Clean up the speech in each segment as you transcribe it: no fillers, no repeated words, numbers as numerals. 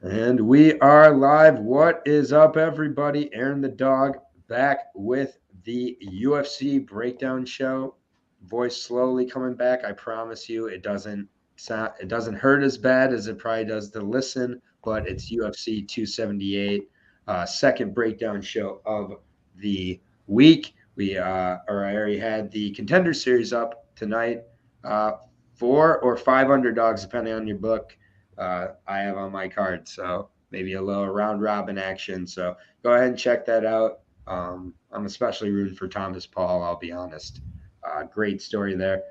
And we are live. What is up, everybody? Aaron the Dog back with the UFC Breakdown show. Voice slowly coming back. I promise you, it doesn't hurt as bad as it probably does to listen. But it's UFC 278, second breakdown show of the week. I already had the Contender Series up tonight. 4 or 5 underdogs, depending on your book. I have on my card. So maybe a little round robin action. So go ahead and check that out. I'm especially rooting for Thomas Paul, I'll be honest. Great story there.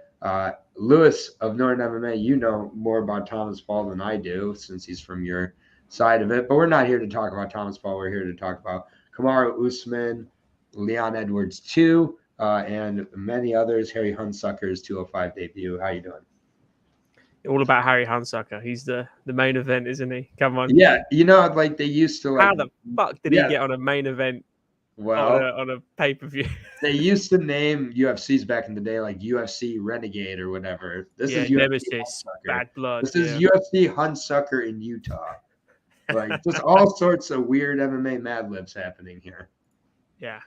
Lewis of Norton MMA, you know more about Thomas Paul than I do since he's from your side of it. But we're not here to talk about Thomas Paul. We're here to talk about Kamaru Usman, Leon Edwards 2, and many others. Harry Hunsucker's 205 debut. How you doing? All about Harry Hunsucker. He's the main event, isn't he? Come on. Yeah, like they used to. How the fuck did he get on a main event? Well, on a pay-per-view. They used to name UFCs back in the day like UFC Renegade or whatever. This is UFC Nemesis, Bad Blood. This is UFC Hunsucker in Utah. Like just all sorts of weird MMA Mad Libs happening here. Yeah.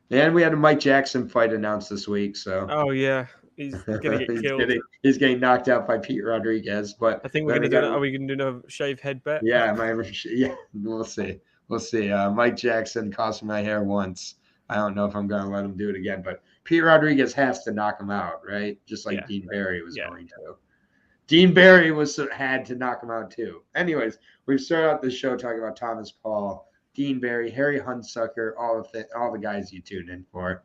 And we had a Mike Jackson fight announced this week. So. Oh yeah. He's gonna get killed. He's getting knocked out by Pete Rodriguez, but I think we're gonna do. Are we gonna do a shave head bet? Yeah, we'll see. We'll see. Mike Jackson cost my hair once. I don't know if I'm gonna let him do it again, but Pete Rodriguez has to knock him out, right? Just like Dean Barry was going to. Dean Barry had to knock him out too. Anyways, we've started out the show talking about Thomas Paul, Dean Barry, Harry Hunsucker, all the guys you tune in for.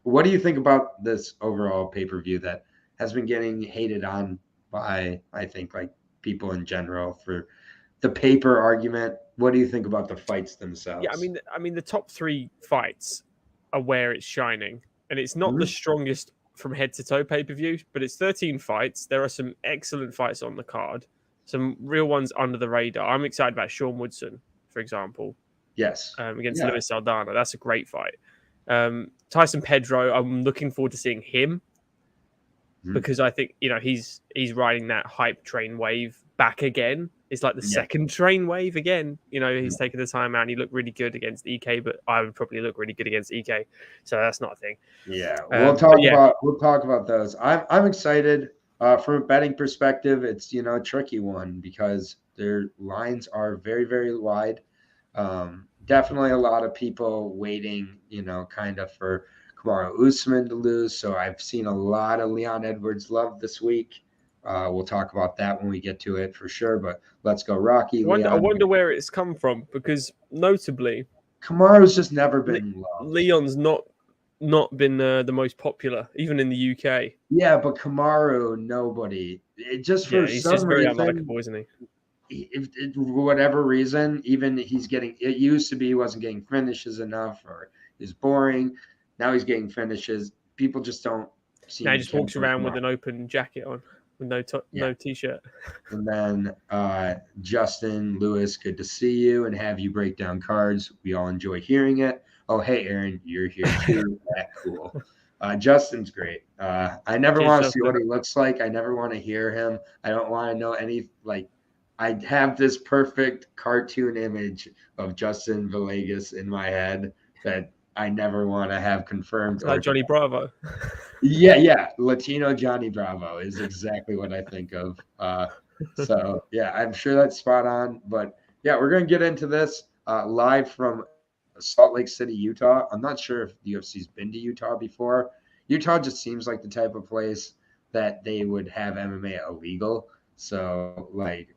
What do you think about this overall pay-per-view that has been getting hated on by, I think, like people in general for the paper argument? What do you think about the fights themselves? Yeah, I mean, the top 3 fights are where it's shining, and it's not the strongest from head to toe pay-per-view, but it's 13 fights. There are some excellent fights on the card, some real ones under the radar. I'm excited about Sean Woodson, for example. Yes. Against Luis Saldana. That's a great fight. Tyson Pedro, I'm looking forward to seeing him because I think he's riding that hype train wave back again. It's like the second train wave again. He's taken the time out and he looked really good against EK, but I would probably look really good against EK. So that's not a thing. Yeah, we'll talk about those. I'm excited from a betting perspective. It's a tricky one because their lines are very, very wide. Definitely a lot of people waiting, kind of for Kamaru Usman to lose. So I've seen a lot of Leon Edwards love this week. We'll talk about that when we get to it for sure. But let's go, Rocky. I wonder where it's come from because notably, Kamaru's just never been loved. Leon's not been the most popular, even in the UK. Yeah, but Kamaru, nobody. He's just very unlikable, isn't he? For whatever reason, even it used to be he wasn't getting finishes enough or he's boring. Now he's getting finishes. People just don't see him. Now he just walks around with an open jacket on with no t-shirt. And then Justin Lewis, good to see you and have you break down cards. We all enjoy hearing it. Oh, hey, Aaron, you're here too. Cool. Justin's great. I never want to see what he looks like. I never want to hear him. I don't want to know I have this perfect cartoon image of Justin Villegas in my head that I never want to have confirmed. Like Johnny Bravo. Yeah. Latino Johnny Bravo is exactly what I think of. So, yeah, I'm sure that's spot on. But, yeah, we're going to get into this live from Salt Lake City, Utah. I'm not sure if the UFC's been to Utah before. Utah just seems like the type of place that they would have MMA illegal. So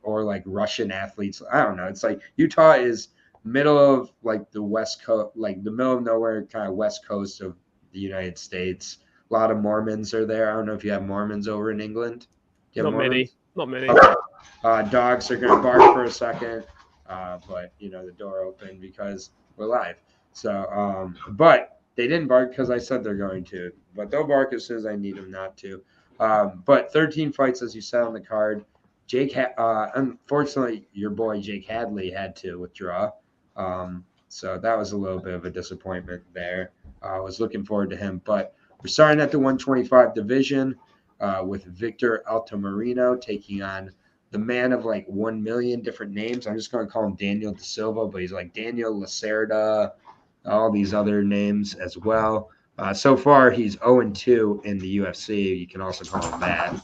or Russian athletes. I don't know. It's like Utah is middle of like the West Coast, like the middle of nowhere, kind of West Coast of the United States. A lot of Mormons are there. I don't know if you have Mormons over in England. Not many. Dogs are going to bark for a second, but the door opened because we're live. So, but they didn't bark because I said they're going to. But they'll bark as soon as I need them not to. But 13 fights, as you said on the card. Unfortunately, your boy Jake Hadley had to withdraw. So that was a little bit of a disappointment there. I was looking forward to him. But we're starting at the 125 division with Victor Altamirano taking on the man of like 1 million different names. I'm just going to call him Daniel Da Silva, but he's like Daniel Lacerda, all these other names as well. So far, he's 0-2 in the UFC. You can also call him that.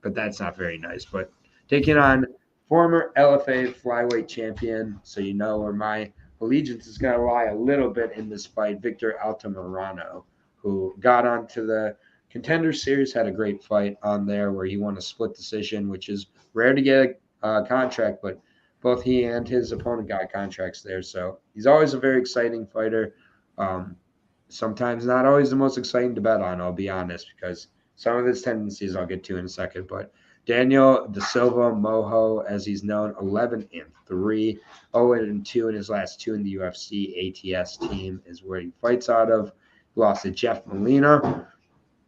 But that's not very nice. But taking on former LFA flyweight champion, so you know where my allegiance is going to lie a little bit in this fight, Victor Altamirano, who got onto the Contender Series, had a great fight on there where he won a split decision, which is rare to get a contract, but both he and his opponent got contracts there. So he's always a very exciting fighter. Sometimes not always the most exciting to bet on, I'll be honest, because some of his tendencies I'll get to in a second. But Daniel Da Silva, Moho, as he's known, 11-3, 0-2 in his last 2 in the UFC. ATS team is where he fights out of. He lost to Jeff Molina.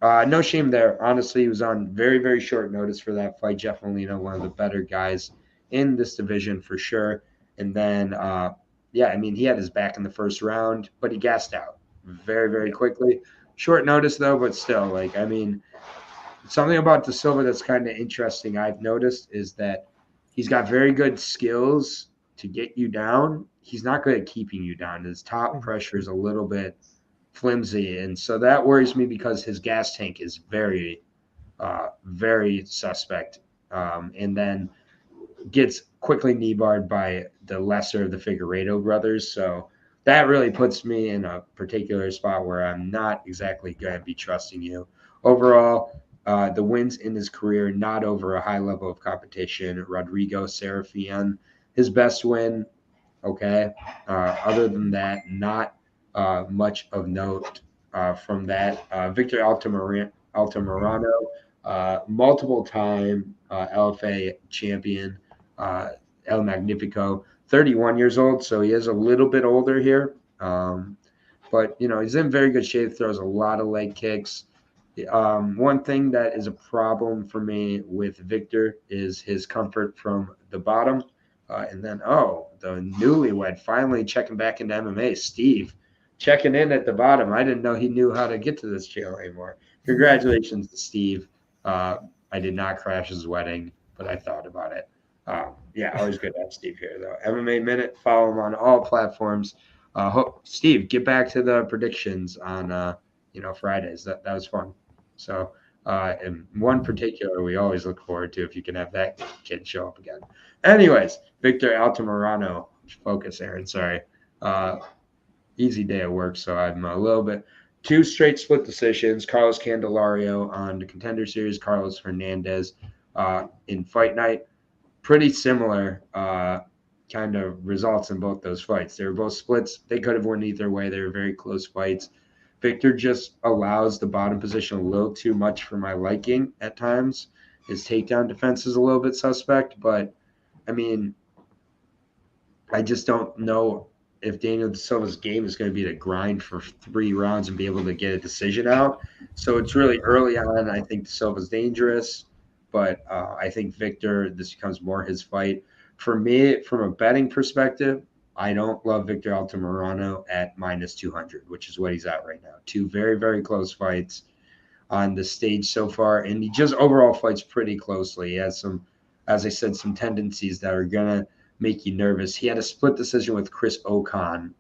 No shame there. Honestly, he was on very, very short notice for that fight. Jeff Molina, one of the better guys in this division for sure. And then, he had his back in the first round, but he gassed out very, very quickly. Short notice, though, but still, something about Da Silva that's kind of interesting I've noticed is that he's got very good skills to get you down. He's not good at keeping you down. His top pressure is a little bit flimsy, and so that worries me because his gas tank is very, very suspect, and then gets quickly knee barred by the lesser of the Figueiredo brothers. So that really puts me in a particular spot where I'm not exactly going to be trusting you. Overall, the wins in his career, not over a high level of competition. Rodrigo Serafian, his best win, okay. Other than that, not much of note from that. Victor Altamirano, multiple-time LFA champion, El Magnifico, 31 years old, so he is a little bit older here. But, he's in very good shape, throws a lot of leg kicks. One thing that is a problem for me with Victor is his comfort from the bottom. And then, the newlywed finally checking back into MMA, Steve, checking in at the bottom. I didn't know he knew how to get to this channel anymore. Congratulations to Steve. I did not crash his wedding, but I thought about it. Always good to have Steve here, though. MMA Minute, follow him on all platforms. Steve, get back to the predictions on Fridays. That was fun. So, and one particular we always look forward to if you can have that kid show up again. Anyways, Victor Altamirano, focus, Aaron. Sorry. Easy day at work, so I'm a little bit. 2 straight split decisions. Carlos Candelario on the Contender Series. Carlos Hernandez in Fight Night. Pretty similar kind of results in both those fights. They were both splits. They could have won either way. They were very close fights. Victor just allows the bottom position a little too much for my liking at times. His takedown defense is a little bit suspect, but, I just don't know if Daniel Da Silva's game is going to be to grind for 3 rounds and be able to get a decision out. So it's really early on. I think Da Silva's dangerous, but I think Victor, this becomes more his fight. For me, from a betting perspective, I don't love Victor Altamirano at -200, which is what he's at right now. 2 very, very close fights on the stage so far, and he just overall fights pretty closely. He has some, as I said, some tendencies that are going to make you nervous. He had a split decision with Chris Ocon,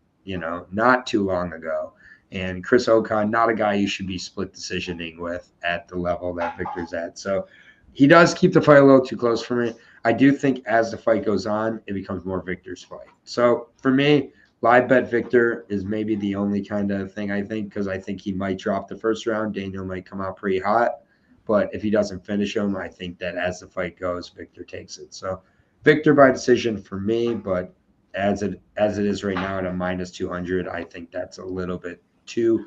not too long ago. And Chris Ocon, not a guy you should be split decisioning with at the level that Victor's at. So he does keep the fight a little too close for me. I do think as the fight goes on, it becomes more Victor's fight. So for me, live bet Victor is maybe the only kind of thing I think, because I think he might drop the first round. Daniel might come out pretty hot. But if he doesn't finish him, I think that as the fight goes, Victor takes it. So Victor by decision for me, but as it is right now at a -200, I think that's a little bit too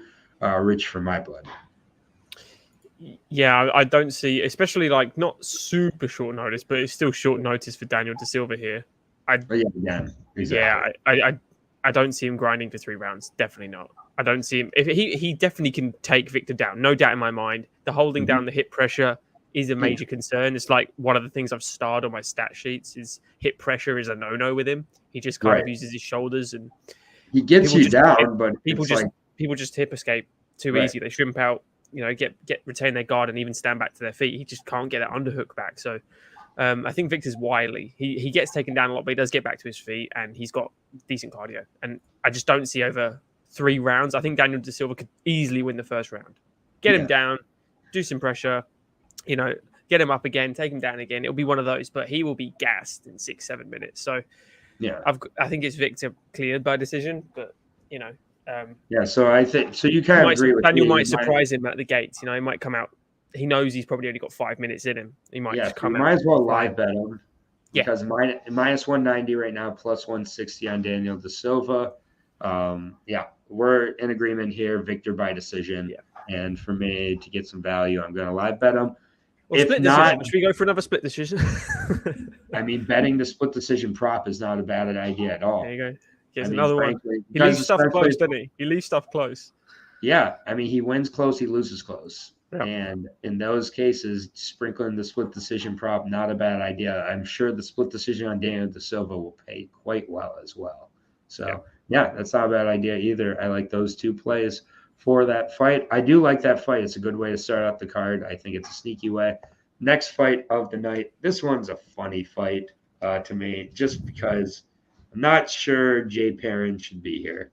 rich for my blood. Yeah, I don't see, especially not super short notice, but it's still short notice for Daniel Da Silva here. Exactly. I don't see him grinding for 3 rounds. Definitely not. I don't see him. If he definitely can take Victor down, no doubt in my mind. The holding down the hip pressure is a major concern. It's like one of the things I've starred on my stat sheets is hip pressure is a no-no with him. He just kind of uses his shoulders and he gets you down, but people just hip escape too easy. They shrimp out, retain their guard and even stand back to their feet. He just can't get that underhook back. So I think Victor's wily. He gets taken down a lot, but he does get back to his feet, and he's got decent cardio. And I just don't see over 3 rounds. I think Daniel De Silva could easily win the first round. Get him down, do some pressure, get him up again, take him down again. It'll be one of those, but he will be gassed in 6-7 minutes. So I think it's Victor cleared by decision, but So I think you kind of agree with Daniel might surprise him at the gates. He might come out. He knows he's probably only got 5 minutes in him. He might just come out. Might as well live bet him. Because minus 190 right now, plus 160 on Daniel De Silva. We're in agreement here. Victor by decision. Yeah. And for me to get some value, I'm going to live bet him. Well, if not, should we go for another split decision? I mean, betting the split decision prop is not a bad idea at all. There you go. Here's another one. He leaves stuff close, doesn't he? He leaves stuff close. Yeah. I mean, he wins close, he loses close. Yeah. And in those cases, sprinkling the split decision prop, not a bad idea. I'm sure the split decision on Daniel De Silva will pay quite well as well. So, that's not a bad idea either. I like those 2 plays for that fight. I do like that fight. It's a good way to start out the card. I think it's a sneaky way. Next fight of the night. This one's a funny fight to me, just because I'm not sure Jay Perrin should be here.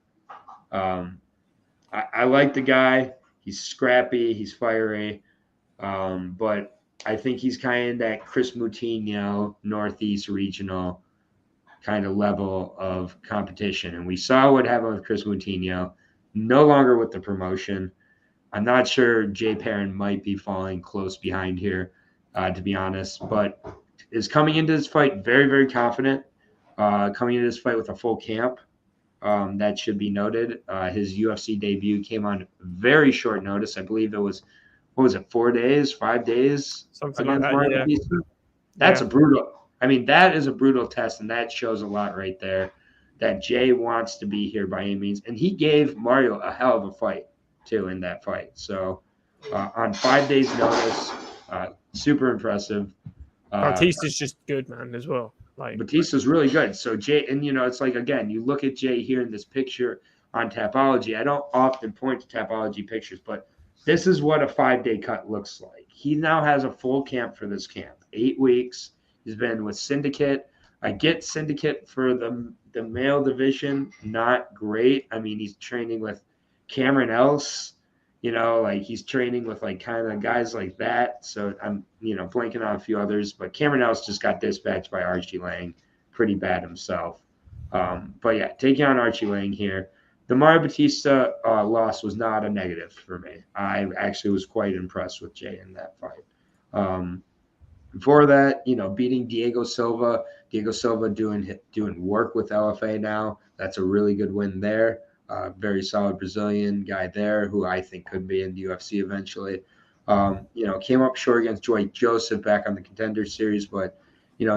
I like the guy. He's scrappy. He's fiery. But I think he's kind of that Chris Moutinho, Northeast regional kind of level of competition. And we saw what happened with Chris Moutinho, no longer with the promotion. I'm not sure Jay Perrin might be falling close behind here, to be honest, but is coming into this fight very, very confident, coming into this fight with a full camp. That should be noted. His UFC debut came on very short notice. I believe it was, 4 days, 5 days? Something like that, yeah. That's a brutal – I mean, that is a brutal test, and that shows a lot right there that Jay wants to be here by any means. And he gave Mario a hell of a fight, too, in that fight. So, on 5 days' notice, super impressive. Batista's just good, man, as well. Batista's really good. So Jay, and it's like, again, you look at Jay here in this picture on Tapology. I don't often point to Tapology pictures, but this is what a 5-day cut looks like. He now has a full camp for this camp, 8 weeks. He's been with Syndicate. I get Syndicate for the male division, not great. I mean, he's training with Cameron Else. He's training with kind of guys like that. So I'm, blanking on a few others, but Cameron Else just got dispatched by Archie Lang pretty bad himself. But taking on Archie Lang here. The Mario Batista loss was not a negative for me. I actually was quite impressed with Jay in that fight. Before that, beating Diego Silva. Diego Silva doing work with LFA now. That's a really good win there. Very solid Brazilian guy there who I think could be in the UFC eventually. Came up short against Joy Joseph back on the Contender Series, but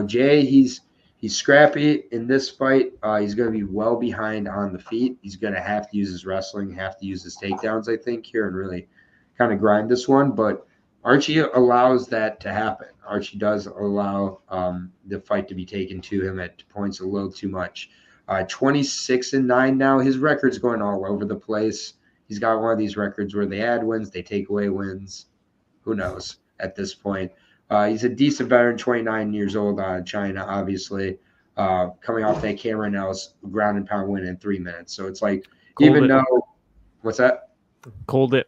Jay, he's scrappy in this fight. He's going to be well behind on the feet. He's going to have to use his wrestling, have to use his takedowns, I think, here and really kind of grind this one. But Archie allows that to happen. Archie does allow the fight to be taken to him at points a little too much. 26-9 now. His record's going all over the place. He's got one of these records where they add wins, they take away wins. Who knows at this point? He's a decent veteran, 29 years old out of China, obviously. Coming off that Cameron Else ground and pound win in 3 minutes. So it's like, what's that? Called it.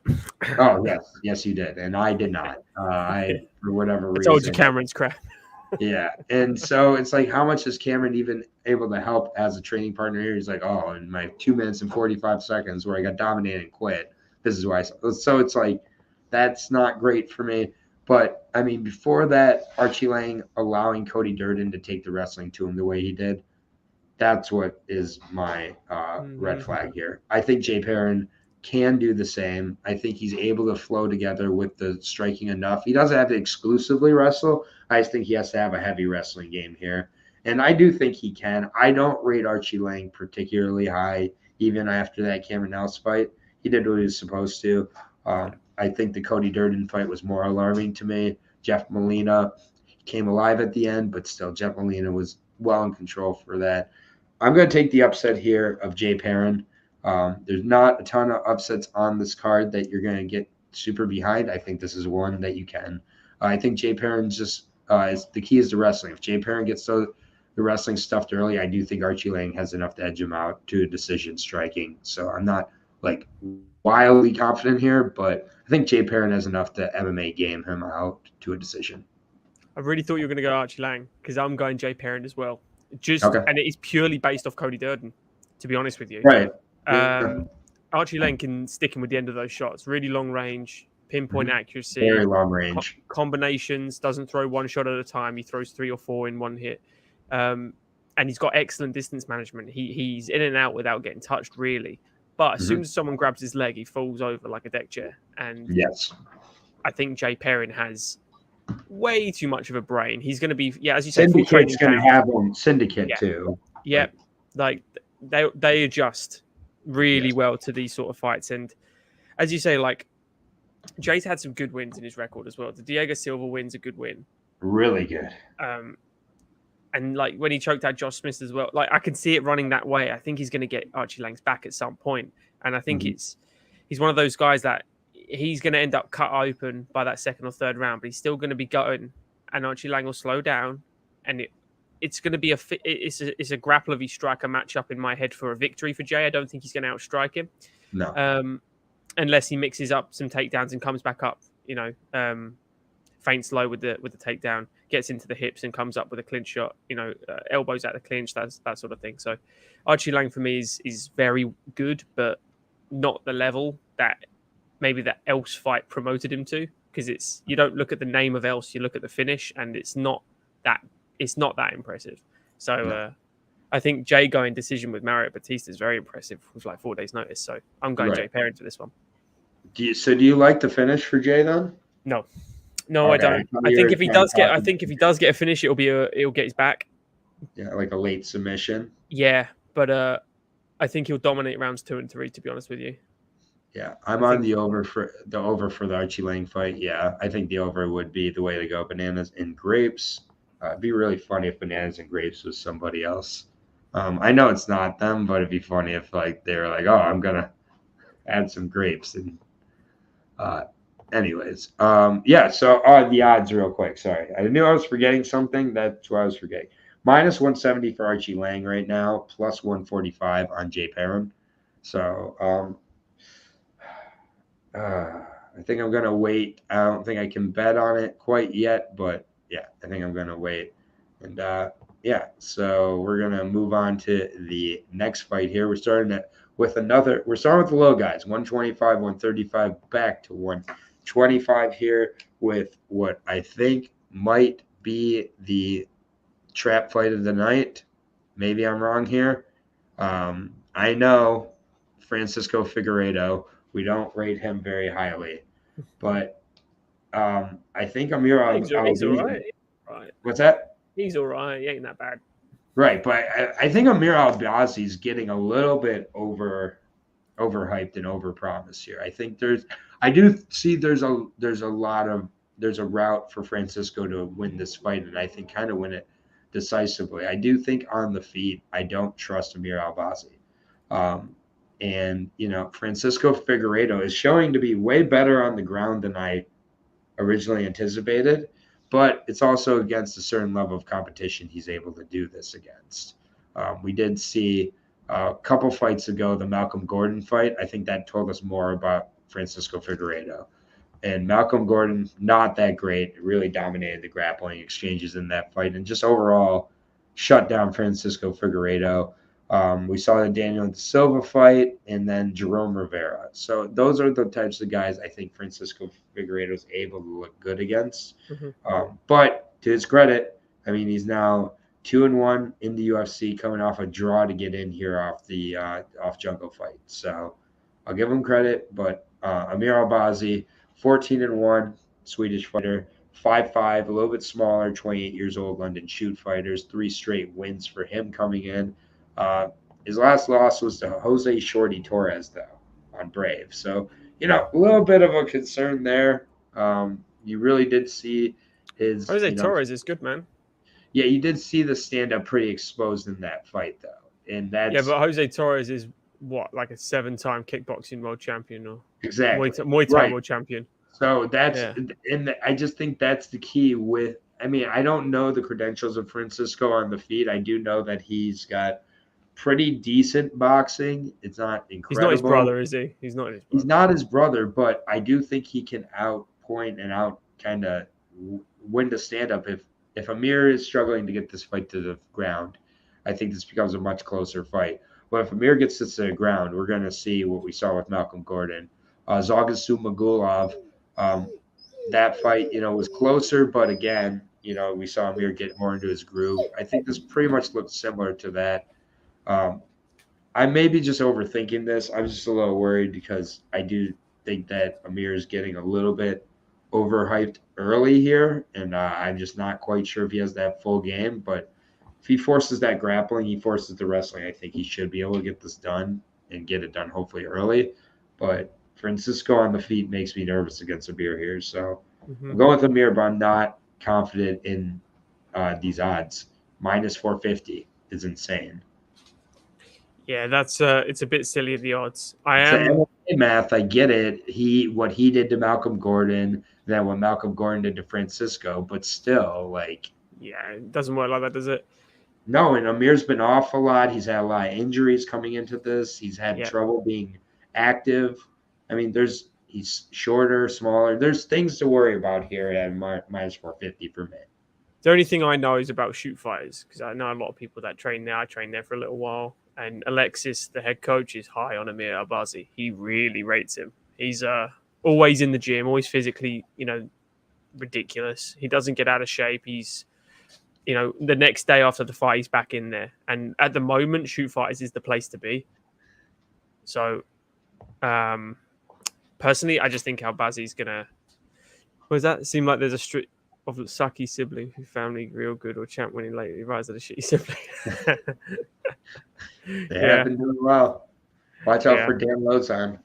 Oh, yes, you did. And I did not. For whatever reason. I told you Cameron's crap. Yeah. And so it's like, how much is Cameron even able to help as a training partner here? He's like, in my 2 minutes and 45 seconds where I got dominated and quit, this is why. So it's like, that's not great for me. But, I mean, before that, Archie Lang allowing Cody Durden to take the wrestling to him the way he did, that's what is my red flag here. I think Jay Perrin can do the same. I think he's able to flow together with the striking enough. He doesn't have to exclusively wrestle. I just think he has to have a heavy wrestling game here. And I do think he can. I don't rate Archie Lang particularly high, even after that Cameron Else fight. He did what he was supposed to. I think the Cody Durden fight was more alarming to me. Jeff Molina came alive at the end, but still Jeff Molina was well in control for that. I'm going to take the upset here of Jay Perrin. There's not a ton of upsets on this card that you're going to get super behind. I think this is one that you can. I think Jay Perrin's just the key is the wrestling. If Jay Perrin gets the wrestling stuffed early, I do think Archie Lang has enough to edge him out to a decision striking. So I'm not like wildly confident here, but I think Jay Perrin has enough to MMA game him out to a decision. I really thought you were going to go Archie Lang because I'm going Jay Perrin as well. Okay. And it is purely based off Cody Durden, to be honest with you. Right. Archie Lang can stick him with the end of those shots. Really long range, pinpoint accuracy, very long range combinations. Doesn't throw one shot at a time. He throws 3 or 4 in one hit. And he's got excellent distance management. He's in and out without getting touched, really. But as soon as someone grabs his leg, he falls over like a deck chair. And yes, I think Jay Perrin has way too much of a brain. He's going to be, as you said, Syndicate's going to have one. Syndicate too. Yeah, like they adjust really well to these sort of fights. And as you say, like Jay's had some good wins in his record as well. The Diego Silva win's a good win. Really good. And like when he choked out Josh Smith as well, like I can see it running that way. I think he's going to get Archie Lang's back at some point. And I think he's one of those guys that he's going to end up cut open by that second or third round, but he's still going to be going, and Archie Lang will slow down, and it's going to be it's a grapple of his striker matchup in my head for a victory for Jay. I don't think he's going to outstrike him, unless he mixes up some takedowns and comes back up, feints low with the takedown, gets into the hips and comes up with a clinch shot, elbows at the clinch, that sort of thing. So Archie Lang for me is very good, but not the level that maybe that Else fight promoted him to, because you don't look at the name of Else, you look at the finish, and it's not that impressive. So I think Jay going decision with Mario Batista is very impressive with like 4 days notice. So I'm going Jay Perrin for this one. Do you like the finish for Jay then? No, I don't. I think if he does get a finish, it'll get his back. Yeah, like a late submission. Yeah, but I think he'll dominate rounds 2 and 3. To be honest with you. Yeah, I'm on the over for the Archie Lang fight. Yeah, I think the over would be the way to go. Bananas and grapes. It'd be really funny if bananas and grapes was somebody else. I know it's not them, but it'd be funny if like they were like, "Oh, I'm gonna add some grapes." And anyways, So the odds real quick. Sorry, I knew I was forgetting something. That's what I was forgetting. -170 for Archie Lang right now. +145 on Jay Perrin. So I think I'm going to wait. I don't think I can bet on it quite yet, but yeah, I think I'm going to wait. And so we're going to move on to the next fight here. We're starting with the low guys, 125, 135, back to 125 here with what I think might be the trap fight of the night. Maybe I'm wrong here. I know Francisco Figueiredo, we don't rate him very highly, but I think Amir He's all right. What's that? He's all right. He ain't that bad. Right, but I think Amir Albazi is getting a little bit overhyped and overpromised here. I think there's a route for Francisco to win this fight, and I think kind of win it decisively. I do think on the feet, I don't trust Amir Albazi. And, Francisco Figueiredo is showing to be way better on the ground than I originally anticipated, but it's also against a certain level of competition he's able to do this against. We did see a couple fights ago, the Malcolm Gordon fight. I think that told us more about Francisco Figueiredo. And Malcolm Gordon, not that great, really dominated the grappling exchanges in that fight and just overall shut down Francisco Figueiredo. We saw the Daniel Silva fight and then Jerome Rivera. So those are the types of guys I think Francisco Figueiredo is able to look good against. But to his credit, I mean, he's now 2-1 in the UFC, coming off a draw to get in here off Jungle Fight. So I'll give him credit. But Amir Albazi, 14-1, Swedish fighter, 5'5", a little bit smaller, 28 years old, London shoot fighters, 3 straight wins for him coming in. His last loss was to Jose Shorty Torres, though, on Brave. So, a little bit of a concern there. You really did see his... Jose Torres is good, man. Yeah, you did see the stand-up pretty exposed in that fight, though. And that's... Yeah, but Jose Torres is, what, like a 7-time kickboxing world champion? Or exactly. Muay Thai world champion. So that's... And I just think that's the key with I mean, I don't know the credentials of Francisco on the feet. I do know that he's got pretty decent boxing. It's not He's not his incredible. brother, is he? He's not his He's brother. not his brother, but I do think he can outpoint and out kind of win the stand up. If Amir is struggling to get this fight to the ground, I think this becomes a much closer fight. But if Amir gets this to the ground, we're going to see what we saw with Malcolm Gordon. Zagasu Magulov, that fight, was closer, but again, we saw Amir get more into his groove. I think this pretty much looks similar to that. Um, I may be just overthinking this. I'm just a little worried because I do think that Amir is getting a little bit overhyped early here, and I'm just not quite sure if he has that full game. But if he forces that grappling, he forces the wrestling, I think he should be able to get this done and get it done hopefully early. But Francisco on the feet makes me nervous against Amir here. So I'm going with Amir, but I'm not confident in these odds. Minus 450 is insane. Yeah, that's it's a bit silly at the odds. It's MMA math. I get it. What he did to Malcolm Gordon, then what Malcolm Gordon did to Francisco, but still, yeah, it doesn't work like that, does it? no. And Amir's been off a lot. He's had a lot of injuries coming into this. He's had trouble being active. I mean, he's shorter, smaller. There's things to worry about here at minus 450 for me. The only thing I know is about shoot fighters because I know a lot of people that train there. I trained there for a little while. And Alexis, the head coach, is high on Amir Albazi. He really rates him. He's always in the gym, always physically, ridiculous. He doesn't get out of shape. He's, the next day after the fight, he's back in there. And at the moment, shoot fighters is the place to be. So, personally, I just think Albazi's going to... What does that seem like there's a street of sucky sibling who family real good or champ winning lately rise of the shitty sibling. They have been doing well. Watch out for Dan Lozon.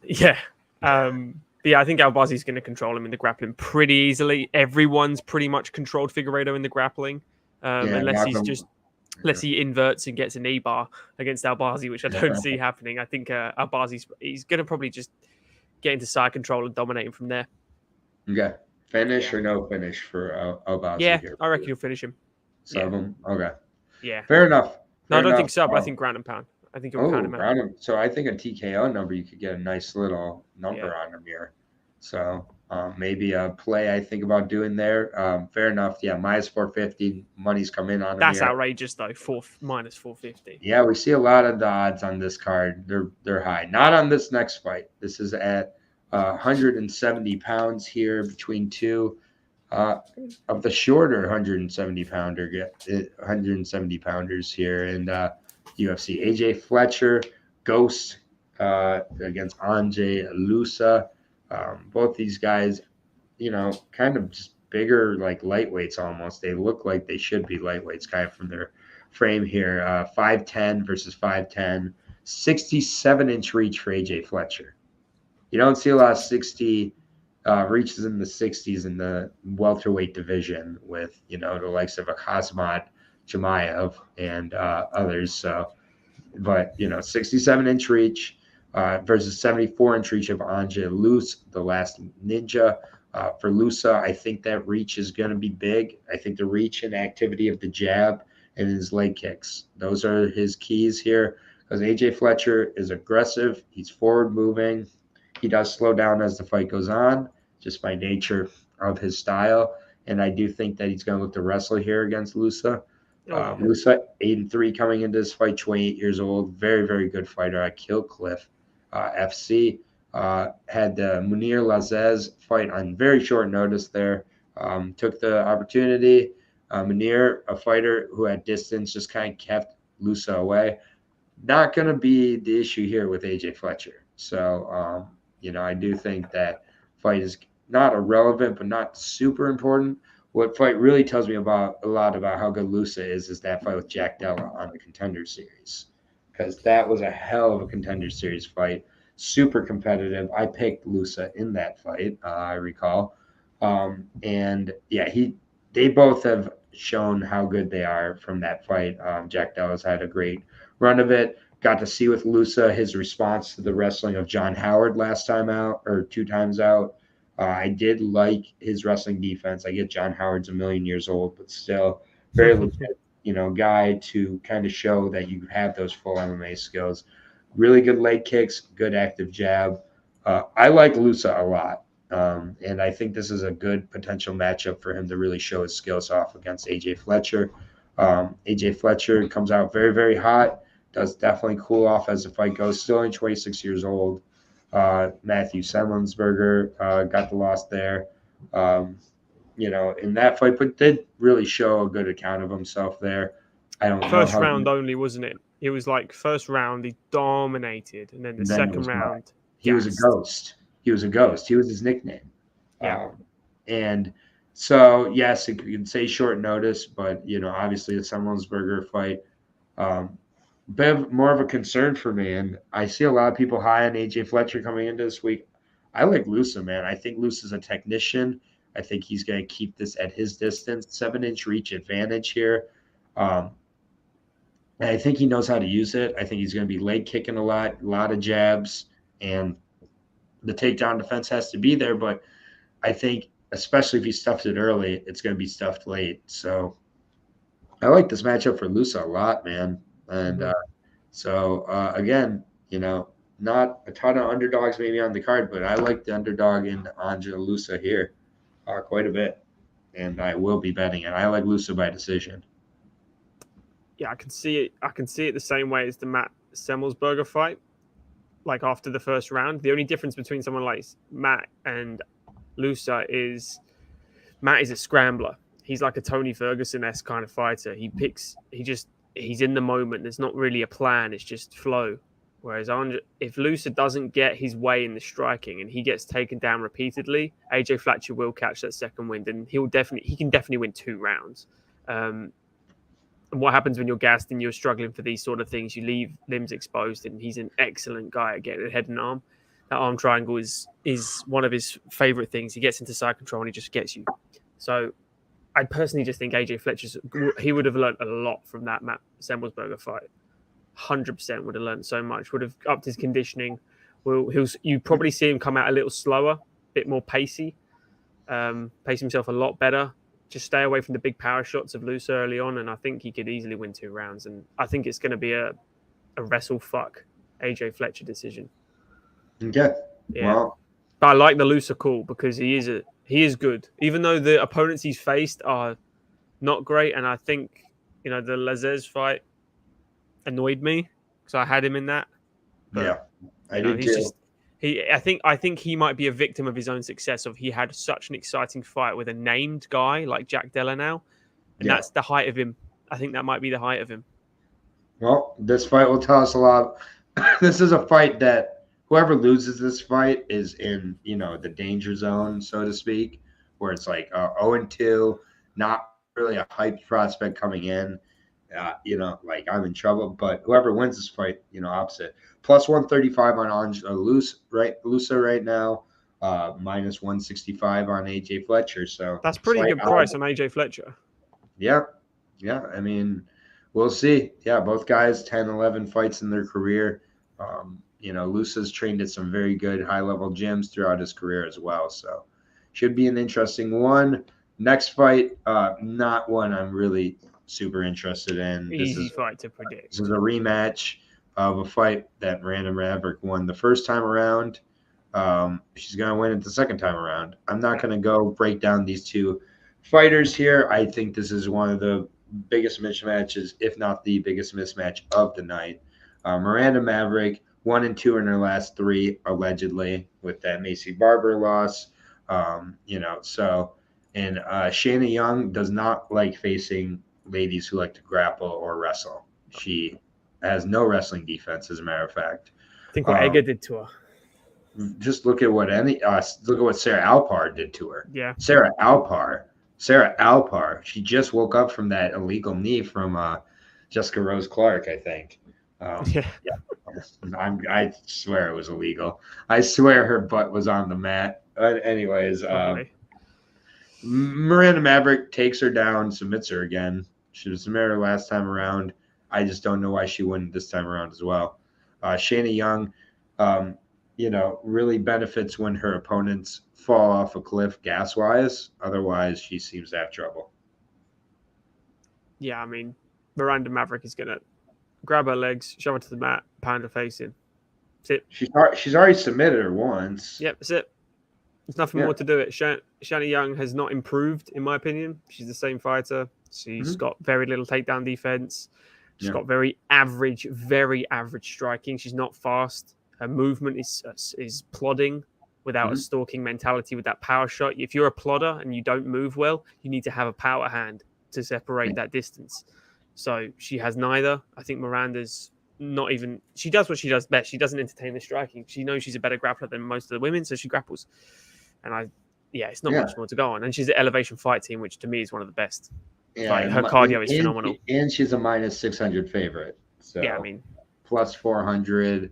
Yeah. But I think Albazi's going to control him in the grappling pretty easily. Everyone's pretty much controlled Figueiredo in the grappling. Unless he inverts and gets a knee bar against Albazi, which I don't see happening. I think he's going to probably just get into side control and dominate him from there. Okay. Finish or no finish for Albazi here? I reckon you'll finish him. Sub him? Okay. Yeah. Fair enough. No, I don't think sub. I think ground and pound. I think you'll pound him out. So I think a TKO number, you could get a nice little number on him here. So maybe a play I think about doing there. Fair enough. Yeah, minus 450. Money's come in on him. That's outrageous, though. Minus 450. Yeah, we see a lot of the odds on this card. They're high. Not on this next fight. This is at 170 pounds here between two of the shorter 170 pounders here in UFC. AJ Fletcher, Ghost against Ange Lusa. Both these guys, kind of just bigger, like lightweights almost. They look like they should be lightweights kind of from their frame here. 5'10 versus 5'10, 67-inch reach for AJ Fletcher. You don't see a lot of 60 reaches in the 60s in the welterweight division with, the likes of Khamzat Chimaev and others. So, but, 67-inch reach versus 74-inch reach of Anja Luz, the last ninja. For Lusa, I think that reach is going to be big. I think the reach and activity of the jab and his leg kicks, those are his keys here because AJ Fletcher is aggressive. He's forward moving. He does slow down as the fight goes on, just by nature of his style. And I do think that he's going to look to wrestle here against Lusa. Lusa, 8-3 coming into this fight, 28 years old. Very, very good fighter at Killcliff FC. Had the Munir Lazez fight on very short notice there. Took the opportunity. Munir, a fighter who at distance just kind of kept Lusa away. Not going to be the issue here with AJ Fletcher. So, I do think that fight is not irrelevant, but not super important. What fight really tells me a lot about how good Lusa is that fight with Jack Della on the Contender Series. Because that was a hell of a Contender Series fight. Super competitive. I picked Lusa in that fight, I recall. They both have shown how good they are from that fight. Jack Della's had a great run of it. Got to see with Lusa his response to the wrestling of John Howard last time out, or 2 times out. I did like his wrestling defense. I get John Howard's a million years old, but still very legit, guy to kind of show that you have those full MMA skills. Really good leg kicks, good active jab. I like Lusa a lot. And I think this is a good potential matchup for him to really show his skills off against AJ Fletcher. AJ Fletcher comes out very, very hot, does definitely cool off as the fight goes, still only 26 years old. Matthew Semelsberger got the loss there, in that fight, but did really show a good account of himself there. I don't know First how round only, wasn't it? It was like first round he dominated, and then the then it second was round he was a ghost. He was a ghost. He was his nickname. Yeah. And so, yes, you could say short notice, but, obviously the Semelsberger fight, bit more of a concern for me. And I see a lot of people high on AJ Fletcher coming into this week. I like Lusa, man. I think Lusa's a technician. I think he's going to keep this at his distance, 7-inch reach advantage here. And I think he knows how to use it. I think he's going to be leg kicking a lot of jabs, and the takedown defense has to be there. But I think, especially if he stuffed it early, it's going to be stuffed late. So I like this matchup for Lusa a lot, man. And again, not a ton of underdogs maybe on the card, but I like the underdog in Angela Lusa here quite a bit. And I will be betting it. I like Lusa by decision. Yeah, I can see it. I can see it the same way as the Matt Semelsberger fight. Like after the first round, the only difference between someone like Matt and Lusa is Matt is a scrambler. He's like a Tony Ferguson-esque kind of fighter. He's in the moment. There's not really a plan. It's just flow. Whereas if Lusa doesn't get his way in the striking and he gets taken down repeatedly, AJ Fletcher will catch that second wind, and he can definitely win 2 rounds. And what happens when you're gassed and you're struggling for these sort of things? You leave limbs exposed, and he's an excellent guy at getting a head and arm. That arm triangle is one of his favorite things. He gets into side control and he just gets you. So I personally just think AJ Fletcher, he would have learned a lot from that Matt Semelsberger fight. 100% would have learned so much. Would have upped his conditioning. You probably see him come out a little slower, a bit more pacey, pace himself a lot better. Just stay away from the big power shots of Lusa early on, and I think he could easily win 2 rounds. And I think it's going to be a wrestle fuck AJ Fletcher decision. Okay. Yeah. Well, but I like the Lusa call because he is good, even though the opponents he's faced are not great. And I think the Lazez fight annoyed me because I had him in that. But, yeah, I did too. I think he might be a victim of his own success. He had such an exciting fight with a named guy like Jack Della now, and that's the height of him. I think that might be the height of him. Well, this fight will tell us a lot. This is a fight that whoever loses this fight is in the danger zone, so to speak, where it's like 0-2, not really a hyped prospect coming in. Like I'm in trouble. But whoever wins this fight, opposite. Plus 135 on Lusa right now. Minus 165 on AJ Fletcher. So that's pretty good price on AJ Fletcher. Yeah. I mean, we'll see. Yeah, both guys 10, 11 fights in their career. Lusa's trained at some very good high-level gyms throughout his career as well. So should be an interesting one. Next fight, not one I'm really super interested in. Easy fight to predict. This is a rematch of a fight that Miranda Maverick won the first time around. She's going to win it the second time around. I'm not going to go break down these two fighters here. I think this is one of the biggest mismatches, if not the biggest mismatch of the night. Miranda Maverick 1-2 in her last 3, allegedly, with that Macy Barber loss. And Shayna Young does not like facing ladies who like to grapple or wrestle. She has no wrestling defense, as a matter of fact. I think what Ega did to her. Just look at what Sarah Alpar did to her. Yeah. Sarah Alpar. She just woke up from that illegal knee from Jessica Rose Clark, I think. Yeah. I swear it was illegal. I swear her butt was on the mat. But anyways, Miranda Maverick takes her down, submits her again. She was submitted her last time around. I just don't know why she wouldn't this time around as well. Shayna Young, really benefits when her opponents fall off a cliff gas-wise. Otherwise, she seems to have trouble. Yeah, I mean, Miranda Maverick is going to grab her legs, shove her to the mat, pound her face in. That's it. She's already submitted her once. Yep, that's it. There's nothing more to do it. Shani Young has not improved, in my opinion. She's the same fighter. She's got very little takedown defense. She's got very average striking. She's not fast. Her movement is plodding without a stalking mentality with that power shot. If you're a plodder and you don't move well, you need to have a power hand to separate that distance. So she has neither. I think Miranda's not even... She does what she does best. She doesn't entertain the striking. She knows she's a better grappler than most of the women, so she grapples. And it's not much more to go on. And she's an elevation fight team, which to me is one of the best. Yeah, like her cardio is phenomenal. And she's a minus 600 favorite. So yeah, I mean, plus 400.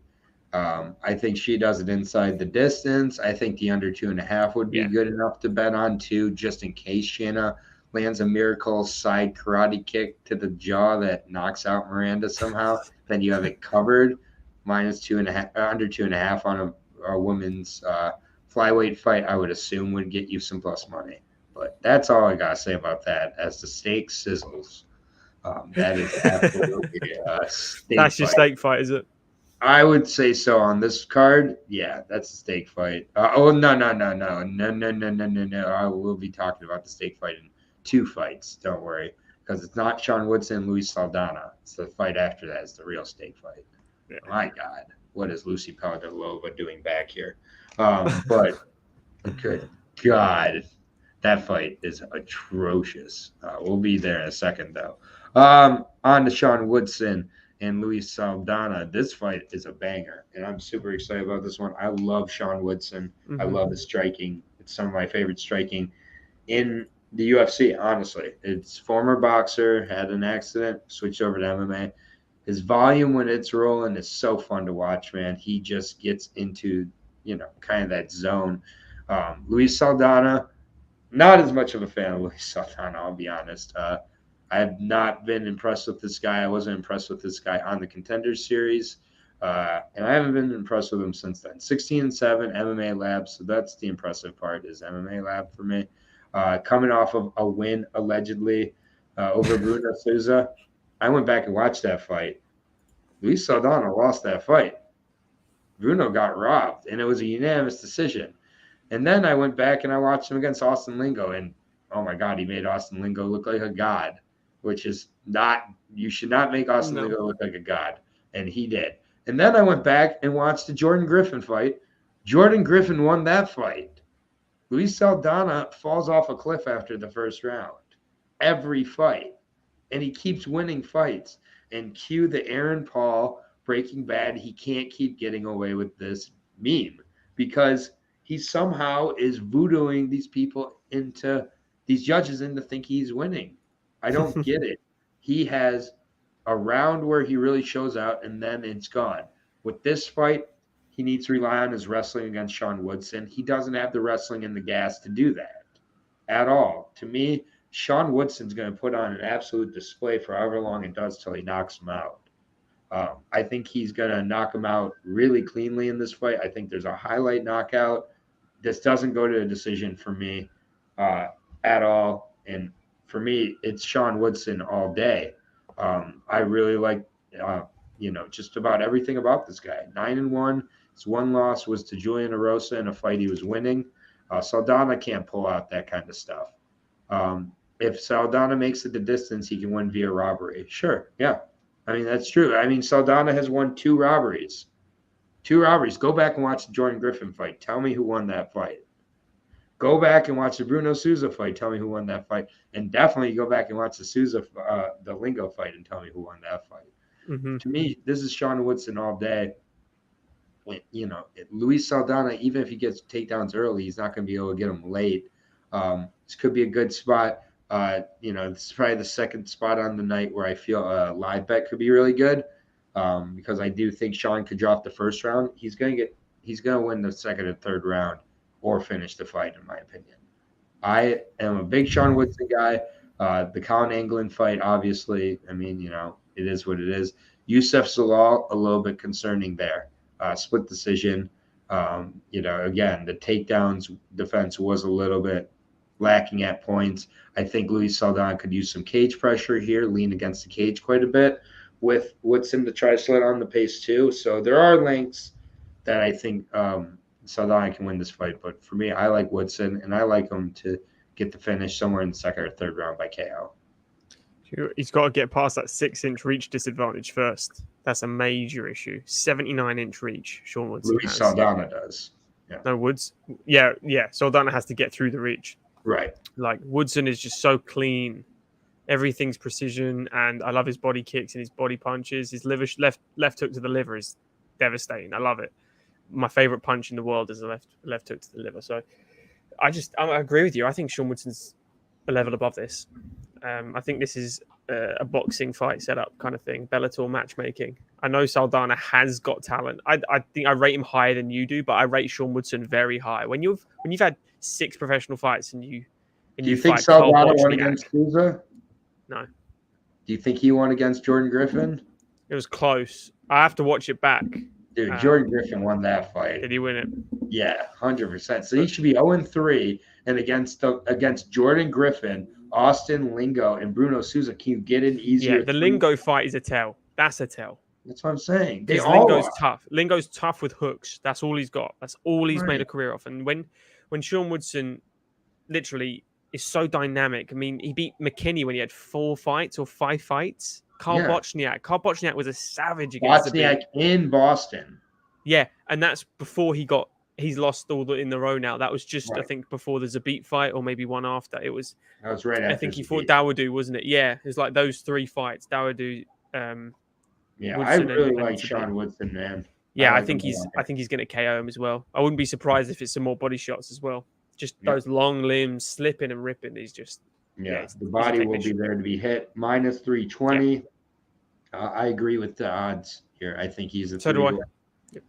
I think she does it inside the distance. I think the under 2.5 would be good enough to bet on too, just in case Shanna lands a miracle side karate kick to the jaw that knocks out Miranda somehow. Then you have it covered. Minus 2.5, under 2.5 on a woman's flyweight fight, I would assume would get you some plus money. But that's all I gotta say about that. As the steak sizzles, that is absolutely a steak. That's your steak fight, is it? I would say so on this card. Yeah, that's a steak fight. No. I will be talking about the steak fight in 2 fights. Don't worry, because it's not Sean Woodson and Luis Saldana. It's the fight after that. It's the real steak fight. Yeah. My God, what is Lucy Paladilova doing back here? But good God. That fight is atrocious. We'll be there in a second, though. On to Sean Woodson and Luis Saldana. This fight is a banger, and I'm super excited about this one. I love Sean Woodson. I love his striking. It's some of my favorite striking in the UFC, honestly. It's former boxer, had an accident, switched over to MMA. His volume when it's rolling is so fun to watch, man. He just gets into, kind of that zone. Luis Saldana, not as much of a fan of Luis Saldana, I'll be honest. I have not been impressed with this guy. I wasn't impressed with this guy on the Contenders series, and I haven't been impressed with him since then. 16-7 MMA Lab, so that's the impressive part is MMA Lab for me. Coming off of a win, allegedly, over Bruno Souza. I went back and watched that fight. Luis Saldana lost that fight. Bruno got robbed, and it was a unanimous decision. And then I went back and I watched him against Austin Lingo, and oh my God, he made Austin Lingo look like a god, which is not, you should not make Austin Lingo look like a god. And he did. And then I went back and watched the Jordan Griffin fight. Jordan Griffin won that fight. Luis Saldana falls off a cliff after the first round. Every fight. And he keeps winning fights. And cue the Aaron Paul Breaking Bad, he can't keep getting away with this meme because he somehow is voodooing these judges into think he's winning. I don't get it. He has a round where he really shows out, and then it's gone. With this fight, he needs to rely on his wrestling against Sean Woodson. He doesn't have the wrestling and the gas to do that at all. To me, Sean Woodson's going to put on an absolute display for however long it does till he knocks him out. I think he's going to knock him out really cleanly in this fight. I think there's a highlight knockout. This doesn't go to a decision for me at all. And for me, it's Sean Woodson all day. I really like, just about everything about this guy. 9-1. His one loss was to Julian Erosa in a fight he was winning. Saldana can't pull out that kind of stuff. If Saldana makes it the distance, he can win via robbery. Sure, yeah. I mean, that's true. I mean, Saldana has won 2 robberies. 2 robberies. Go back and watch the Jordan Griffin fight. Tell me who won that fight. Go back and watch the Bruno Souza fight. Tell me who won that fight. And definitely go back and watch the Lingo fight and tell me who won that fight. To me, this is Sean Woodson all day. Luis Saldana, even if he gets takedowns early, he's not going to be able to get them late. This could be a good spot. This is probably the second spot on the night where I feel a live bet could be really good because I do think Sean could drop the first round. He's going to win the second and third round or finish the fight, in my opinion. I am a big Sean Woodson guy. The Colin Anglin fight, obviously, I mean, it is what it is. Youssef Zalal, a little bit concerning there. Split decision. Again, the takedowns defense was a little bit lacking at points. I think Luis Saldana could use some cage pressure here, lean against the cage quite a bit with Woodson to try to slow down the pace too. So there are lengths that I think Saldana can win this fight. But for me, I like Woodson, and I like him to get the finish somewhere in the second or third round by KO. He's got to get past that 6-inch reach disadvantage first. That's a major issue. 79-inch reach, Sean Woodson Luis Saldana does. Yeah. No, Woods. Yeah. Saldana has to get through the reach. Right. Like, Woodson is just so clean. Everything's precision, and I love his body kicks and his body punches. His liver left hook to the liver is devastating. I love it. My favorite punch in the world is a left hook to the liver. So I agree with you. I think Sean Woodson's a level above this. I think this is a boxing fight setup kind of thing, Bellator matchmaking. I know Saldana has got talent. I think I rate him higher than you do, but I rate Sean Woodson very high. When you've had 6 professional fights and you think Saldana won against Souza? No. Do you think he won against Jordan Griffin? It was close. I have to watch it back. Dude, Jordan Griffin won that fight. Did he win it? Yeah, 100%. So he should be 0-3, and against Jordan Griffin, Austin Lingo, and Bruno Souza, can you get an easier? Yeah, the Lingo fight is a tell. That's a tell. That's what I'm saying. Lingo's tough. Lingo's tough with hooks. That's all he's got. That's all he's made a career off. And when Sean Woodson literally is so dynamic. I mean, he beat McKinney when he had 4 fights or 5 fights. Karl Bochniak was a savage against Bochniak in Boston. Yeah, and that's before he's lost all in the row now. That was just, right. I think, before the Zabit fight or maybe one after. That was right after I think he fought Dawodu, wasn't it? Yeah, it was like those 3 fights. Dawodu, Woodson, I really like Sean Woodson, man. Yeah, I think he's going to KO him as well. I wouldn't be surprised if it's some more body shots as well. Just those long limbs slipping and ripping. He's just the body will be there to be hit. Minus 320. Yeah. I agree with the odds here. I think he's a. So do I.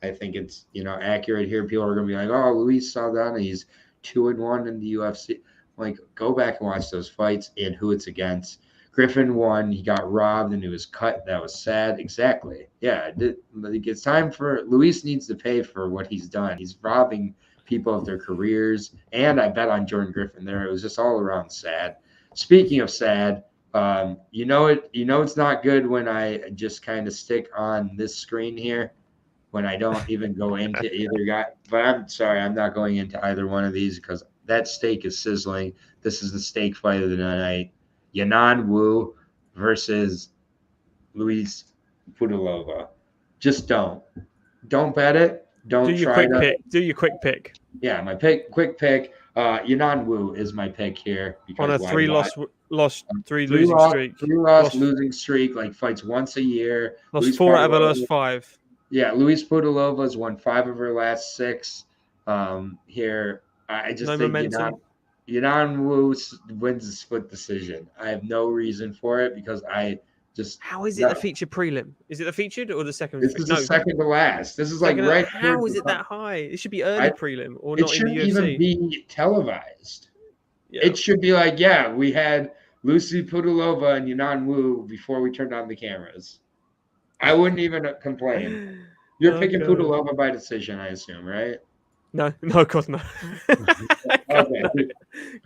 I think it's accurate here. People are going to be like, "Oh, Luis Saldana, he's 2-1 in the UFC." Like, go back and watch those fights and who it's against. Griffin won. He got robbed and it was cut. That was sad. Exactly. Yeah, it's time for Luis needs to pay for what he's done. He's robbing people of their careers, and I bet on Jordan Griffin there. It was just all around sad. Speaking of sad, it's not good when I just kind of stick on this screen here when I don't even go into either guy. But I'm sorry, I'm not going into either one of these because that steak is sizzling. This is the steak fight of the night. Yanan Wu versus Luis Pudilova. Just don't bet it. Don't do your try quick pick. Do your quick pick. Yeah, my quick pick. Yanan Wu is my pick here on a 3 loss, 3 losing streak. 3 loss losing streak. Like, fights once a year. Lost 4 out of the last 5. Yeah, Luis Pudilova's won 5 of her last 6. Here, I just think Yanan Wu wins a split decision. I have no reason for it because I just. How is it the featured prelim? Is it the featured or the second? This is the second to last. This is like right. How is it that high? It should be early prelim or not in the UFC. It shouldn't even be televised. Yeah. It should be like, we had Lucy Pudilova and Yanan Wu before we turned on the cameras. I wouldn't even complain. You're picking Pudilova by decision, I assume, right? No, of course not.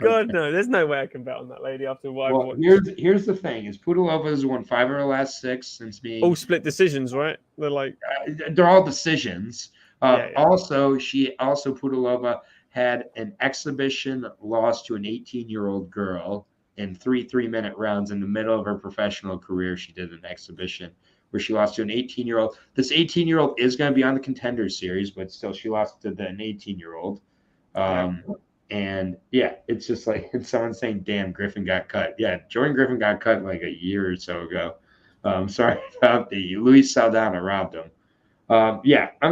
God, no. There's no way I can bet on that lady after what I've watched. Here's the thing: is Pudilova's won 5 of her last 6 since being all split decisions, right? They're like they're all decisions. Also, Pudilova had an exhibition loss to an 18-year-old girl in 3 3-minute rounds in the middle of her professional career. She did an exhibition where she lost to an 18-year-old. This 18-year-old is going to be on the Contenders series, but still she lost to an 18-year-old. And it's just like someone saying, damn, Griffin got cut. Yeah, Jordan Griffin got cut like a year or so ago. Sorry about Luis Saldana robbed him. I'm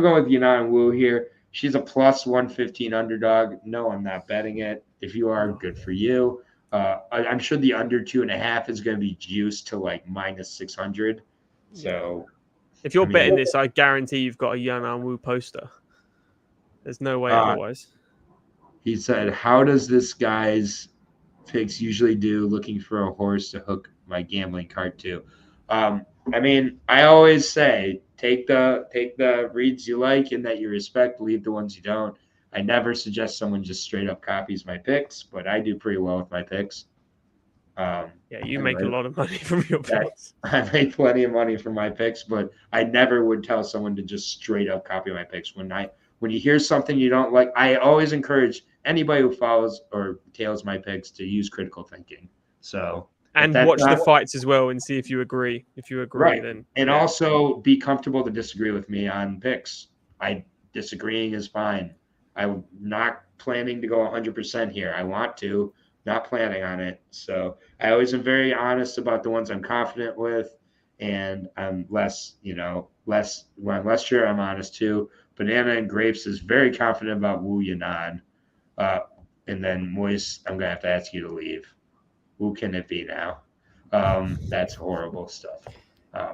going with Yanan Wu here. She's a plus 115 underdog. No, I'm not betting it. If you are, good for you. I'm sure the under 2.5 is going to be juiced to like minus 600. So, if you're betting this, I guarantee you've got a Yanan Wu poster. There's no way otherwise. He said, "How does this guy's picks usually do? Looking for a horse to hook my gambling cart to." I always say take the reads you like and that you respect, leave the ones you don't. I never suggest someone just straight up copies my picks, but I do pretty well with my picks. Yeah, you make a lot of money from your I, picks. I make plenty of money from my picks, but I never would tell someone to just straight up copy my picks. When you hear something you don't like, I always encourage anybody who follows or tails my picks to use critical thinking. So And watch the fights as well and see if you agree. If you agree, right. then and also be comfortable to disagree with me on picks. Disagreeing is fine. I'm not planning to go 100% here. I want to, not planning on it. So I always am very honest about the ones I'm confident with, and I'm when I'm less sure, I'm honest too. Banana and Grapes is very confident about Wu Yanan. And then Moist, I'm gonna have to ask you to leave. Who can it be now? That's horrible stuff.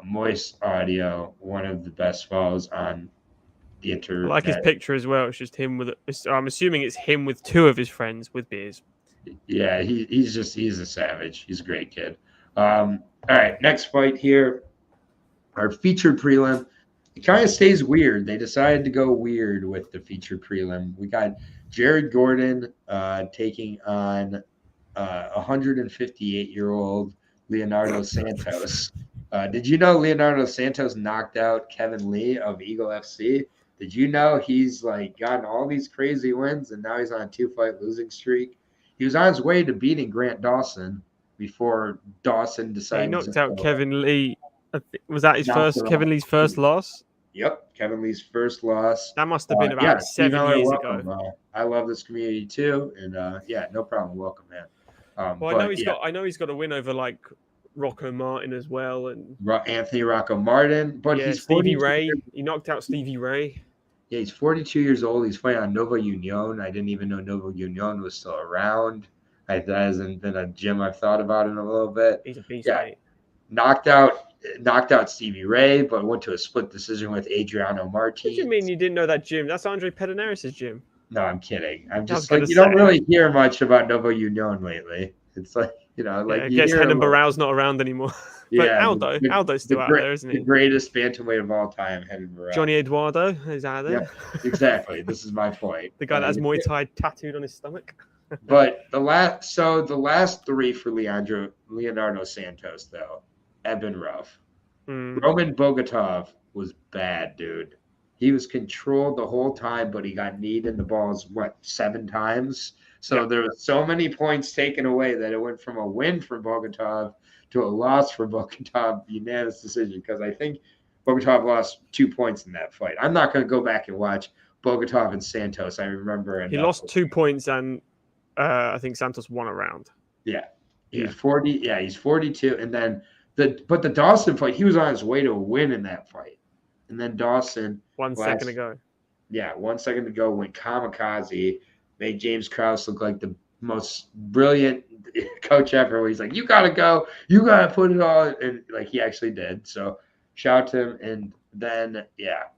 Moist Audio, one of the best follows on the I internet. like his picture as well. It's just him with. I'm assuming it's him with two of his friends with beers. Yeah, he's a savage. He's a great kid. All right, next fight here, our featured prelim. It kind of stays weird. They decided to go weird with the featured prelim. We got Jared Gordon taking on 158-year-old Leonardo Santos. Did you know Leonardo Santos knocked out Kevin Lee of Eagle FC? Did you know he's like gotten all these crazy wins and now he's on a 2-fight losing streak? He was on his way to beating Grant Dawson before Dawson decided. He knocked out Kevin Lee. Was that his first? Kevin Lee's first loss? Yep, Kevin Lee's first loss. That must have been about 7 years ago. I love this community too, and no problem. Welcome, man. Well, I know he's got a win over like Rocco Martin as well, and Anthony Rocco Martin. But he's Stevie Ray. He knocked out Stevie Ray. Yeah, he's 42 years old. He's fighting on Novo Union. I didn't even know Novo Union was still around. That hasn't been a gym I've thought about in a little bit. He's a beast, mate. Knocked out Stevie Ray, but went to a split decision with Adriano Martins. What do you mean you didn't know that gym? That's Andre Pedernera's gym. No, I'm kidding. I'm just like, you don't really hear much about Novo Union lately. It's like, I guess Henan Barrow's not around anymore. But yeah, Aldo's still out there, isn't he? The greatest bantamweight of all time, Henan Barrow. Johnny Eduardo is out there. Yeah, exactly. This is my point. The guy that has Muay Thai tattooed on his stomach. But the last three for Leonardo Santos, though, have been rough. Roman Bogatov was bad, dude. He was controlled the whole time, but he got kneed in the balls, 7 times? So there were so many points taken away that it went from a win for Bogatov to a loss for Bogatov, unanimous decision, because I think Bogatov lost 2 points in that fight. I'm not going to go back and watch Bogatov and Santos. I remember. He lost 2 points, and I think Santos won a round. Yeah. He's 40. Yeah, he's 42. And then the Dawson fight, he was on his way to a win in that fight. And then Dawson. 1 second ago. Yeah, 1 second ago went kamikaze, made James Krause look like the most brilliant coach ever. Where he's like, you got to go. You got to put it on. And like he actually did. So shout to him. And then,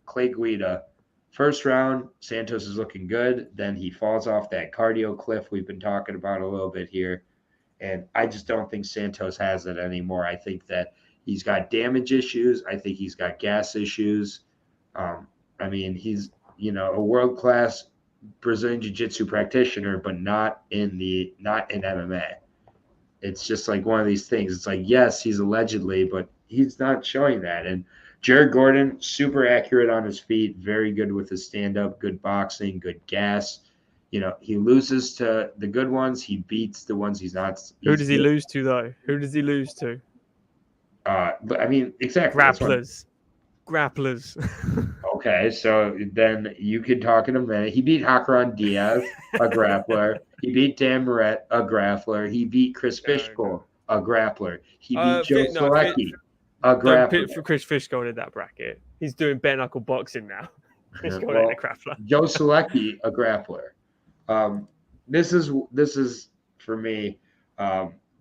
Clay Guida. First round, Santos is looking good. Then he falls off that cardio cliff we've been talking about a little bit here. And I just don't think Santos has it anymore. I think that he's got damage issues. I think he's got gas issues. He's, a world-class Brazilian Jiu-Jitsu practitioner, but not in MMA. It's just like one of these things. It's like, yes, he's allegedly, but he's not showing that. And Jared Gordon, super accurate on his feet, very good with his stand-up, good boxing, good gas. He loses to the good ones. He beats the ones he's not. Who does he lose to, though? Who does he lose to? Exactly. Grapplers. Okay, so then you could talk in a minute. He beat Hakron Diaz, a grappler. He beat Dan Moret, a grappler. He beat Chris Fishgold, a grappler. He beat Joe Solecki, a grappler. Chris Fishgold in that bracket. He's doing bare knuckle boxing now. Fishgold ain't a grappler. Joe Solecki, a grappler. This is for me.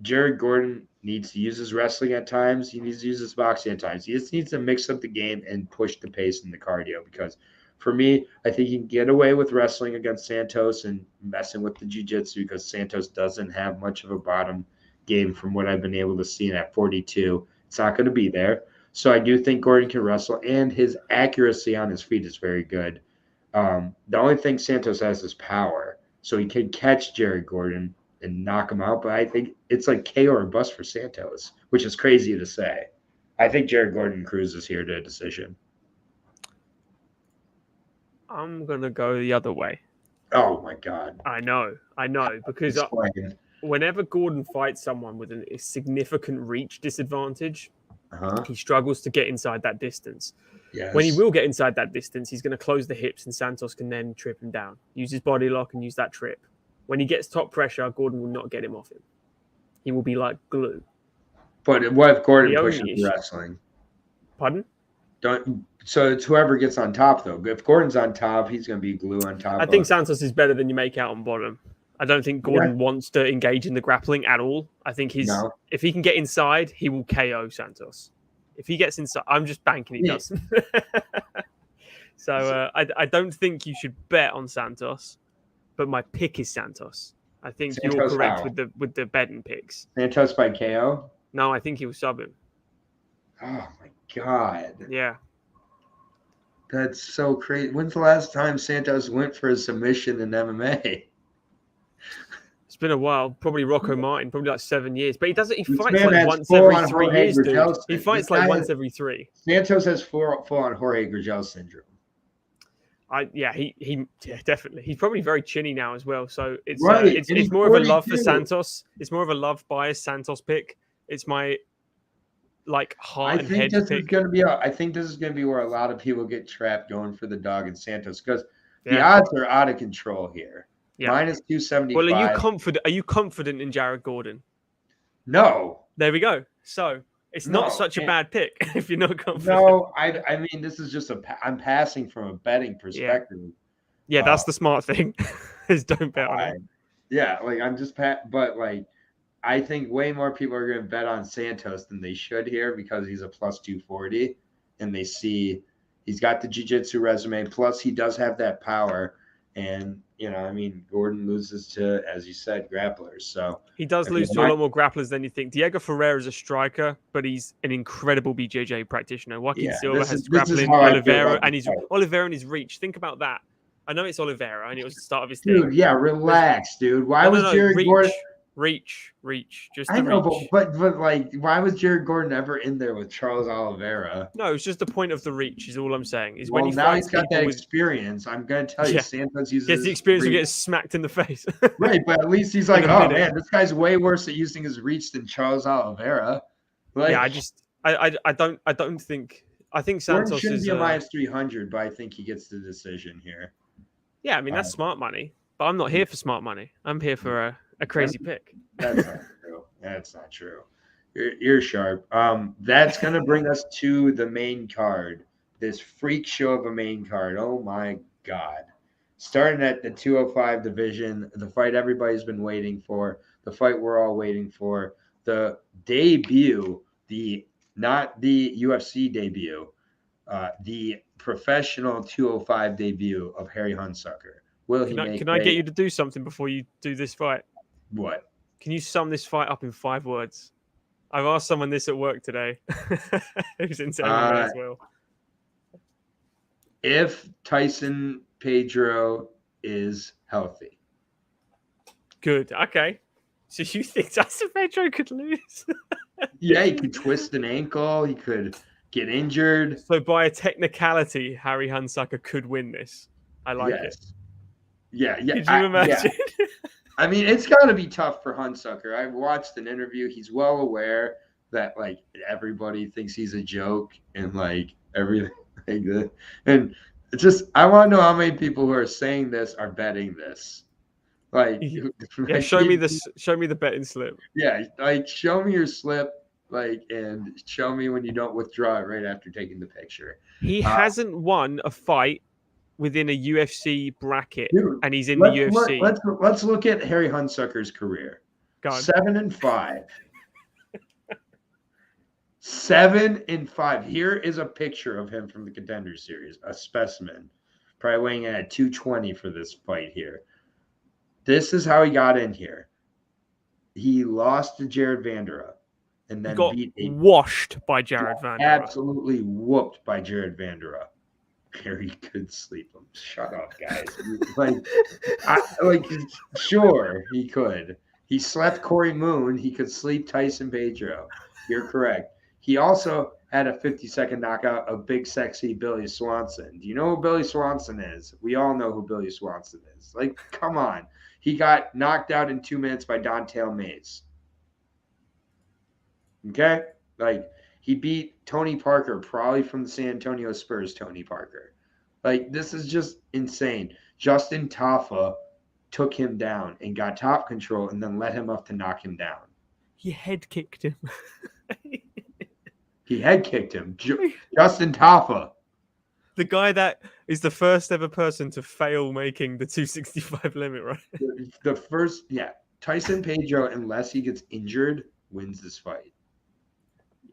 Jared Gordon needs to use his wrestling at times. He needs to use his boxing at times. He just needs to mix up the game and push the pace and the cardio. Because for me, I think he can get away with wrestling against Santos and messing with the jiu-jitsu because Santos doesn't have much of a bottom game from what I've been able to see at 42. It's not going to be there. So I do think Gordon can wrestle, and his accuracy on his feet is very good. The only thing Santos has is power, so he could catch Jared Gordon and knock him out. But I think it's like KO or bust for Santos, which is crazy to say. I think Jared Gordon cruises here to a decision. I'm gonna go the other way. Oh my God! I know, because whenever Gordon fights someone with a significant reach disadvantage, he struggles to get inside that distance. Yes. When he will get inside that distance, he's going to close the hips, and Santos can then trip him down, use his body lock, and use that trip. When he gets top pressure, Gordon will not get him off him. He will be like glue. But what if Gordon pushes wrestling? Pardon? So it's whoever gets on top, though. If Gordon's on top, he's going to be glue on top. I think Santos is better than you make out on bottom. I don't think Gordon wants to engage in the grappling at all. I think if he can get inside, he will KO Santos. If he gets inside, I'm just banking he doesn't. So I don't think you should bet on Santos, but my pick is Santos. I think Santos you're correct with the betting picks. Santos by KO? No, I think he will sub him. Oh my God. Yeah. That's so crazy. When's the last time Santos went for a submission in MMA? It's been a while. Probably Rocco Martin, probably like 7 years. But he does it. He fights like once every 3 years, dude. He fights like once every 3. Santos has full-on Jorge Gurgel syndrome. He definitely. He's probably very chinny now as well. So it's more of a love for Santos. It's more of a love bias Santos pick. It's my heart and head pick. I think this is going to be where a lot of people get trapped going for the dog and Santos because the odds are out of control here. Yeah. Minus 275. Well, are you confident in Jared Gordon? No. There we go. So it's not such a bad pick if you're not confident. No, I mean this is just I'm passing from a betting perspective. Yeah, that's the smart thing. Is don't bet on it. Yeah, I'm just but I think way more people are going to bet on Santos than they should here because he's a plus 240 and they see he's got the jiu-jitsu resume. Plus he does have that power. And, Gordon loses to, as you said, grapplers. So he does lose to a lot more grapplers than you think. Diego Ferreira is a striker, but he's an incredible BJJ practitioner. Joaquin Silva has grappling, Oliveira, and his reach. Think about that. I know it's Oliveira, and it was the start of his thing. Dude, relax, dude. Why was Jared Gordon... Reach. Just I know, but why was Jared Gordon ever in there with Charles Oliveira? No, it's just the point of the reach. Is all I'm saying. When he's got that experience. I'm going to tell you, Santos uses. Gets the experience of getting smacked in the face. Right, but at least he's like, oh man, this guy's way worse at using his reach than Charles Oliveira. I don't think. I think Santos shouldn't be a minus 300, but I think he gets the decision here. Yeah, I mean that's smart money, but I'm not here for smart money. I'm here for a crazy pick. That's not true. That's not true. You're sharp. That's going to bring us to the main card. This freak show of a main card. Oh my God. Starting at the 205 division, the fight everybody's been waiting for, the fight we're all waiting for, the debut, not the UFC debut, the professional 205 debut of Harry Hunsucker. Can I get you to do something before you do this fight? What? Can you sum this fight up in 5 words? I've asked someone this at work today, who's in MMA as well. If Tyson Pedro is healthy. Good. Okay. So you think Tyson Pedro could lose? Yeah, he could twist an ankle. He could get injured. So by a technicality, Harry Hunsucker could win this. I like it. Yeah. Could you imagine? Yeah. I mean, it's got to be tough for Hunsucker. I watched an interview. He's well aware that everybody thinks he's a joke and everything like that. And it's just, I want to know how many people who are saying this are betting this. Show me the betting slip. Yeah, show me your slip, and show me when you don't withdraw it right after taking the picture. He hasn't won a fight within a UFC bracket, and he's in the UFC. Let's look at Harry Hunsucker's career. 7-5. 7-5. Here is a picture of him from the Contender Series, a specimen, probably weighing in at 220 for this fight here. This is how he got in here. He lost to Jared Vanderup, and He then got beat a washed by Jared Vanderaa. absolutely whooped by Jared Vanderaa. Harry could sleep him. Shut up, guys. Sure, he could. He slept Corey Moon. He could sleep Tyson Pedro. You're correct. He also had a 50-second knockout of big, sexy Billy Swanson. Do you know who Billy Swanson is? We all know who Billy Swanson is. Like, come on. He got knocked out in 2 minutes by Don'Tale Mays. Okay? Like, he beat Tony Parker, probably from the San Antonio Spurs, Tony Parker. Like, this is just insane. Justin Tafa took him down and got top control and then let him up to knock him down. He head kicked him. He head kicked him. Justin Tafa. The guy that is the first ever person to fail making the 265 limit, right? The first, yeah. Tyson Pedro, unless he gets injured, wins this fight.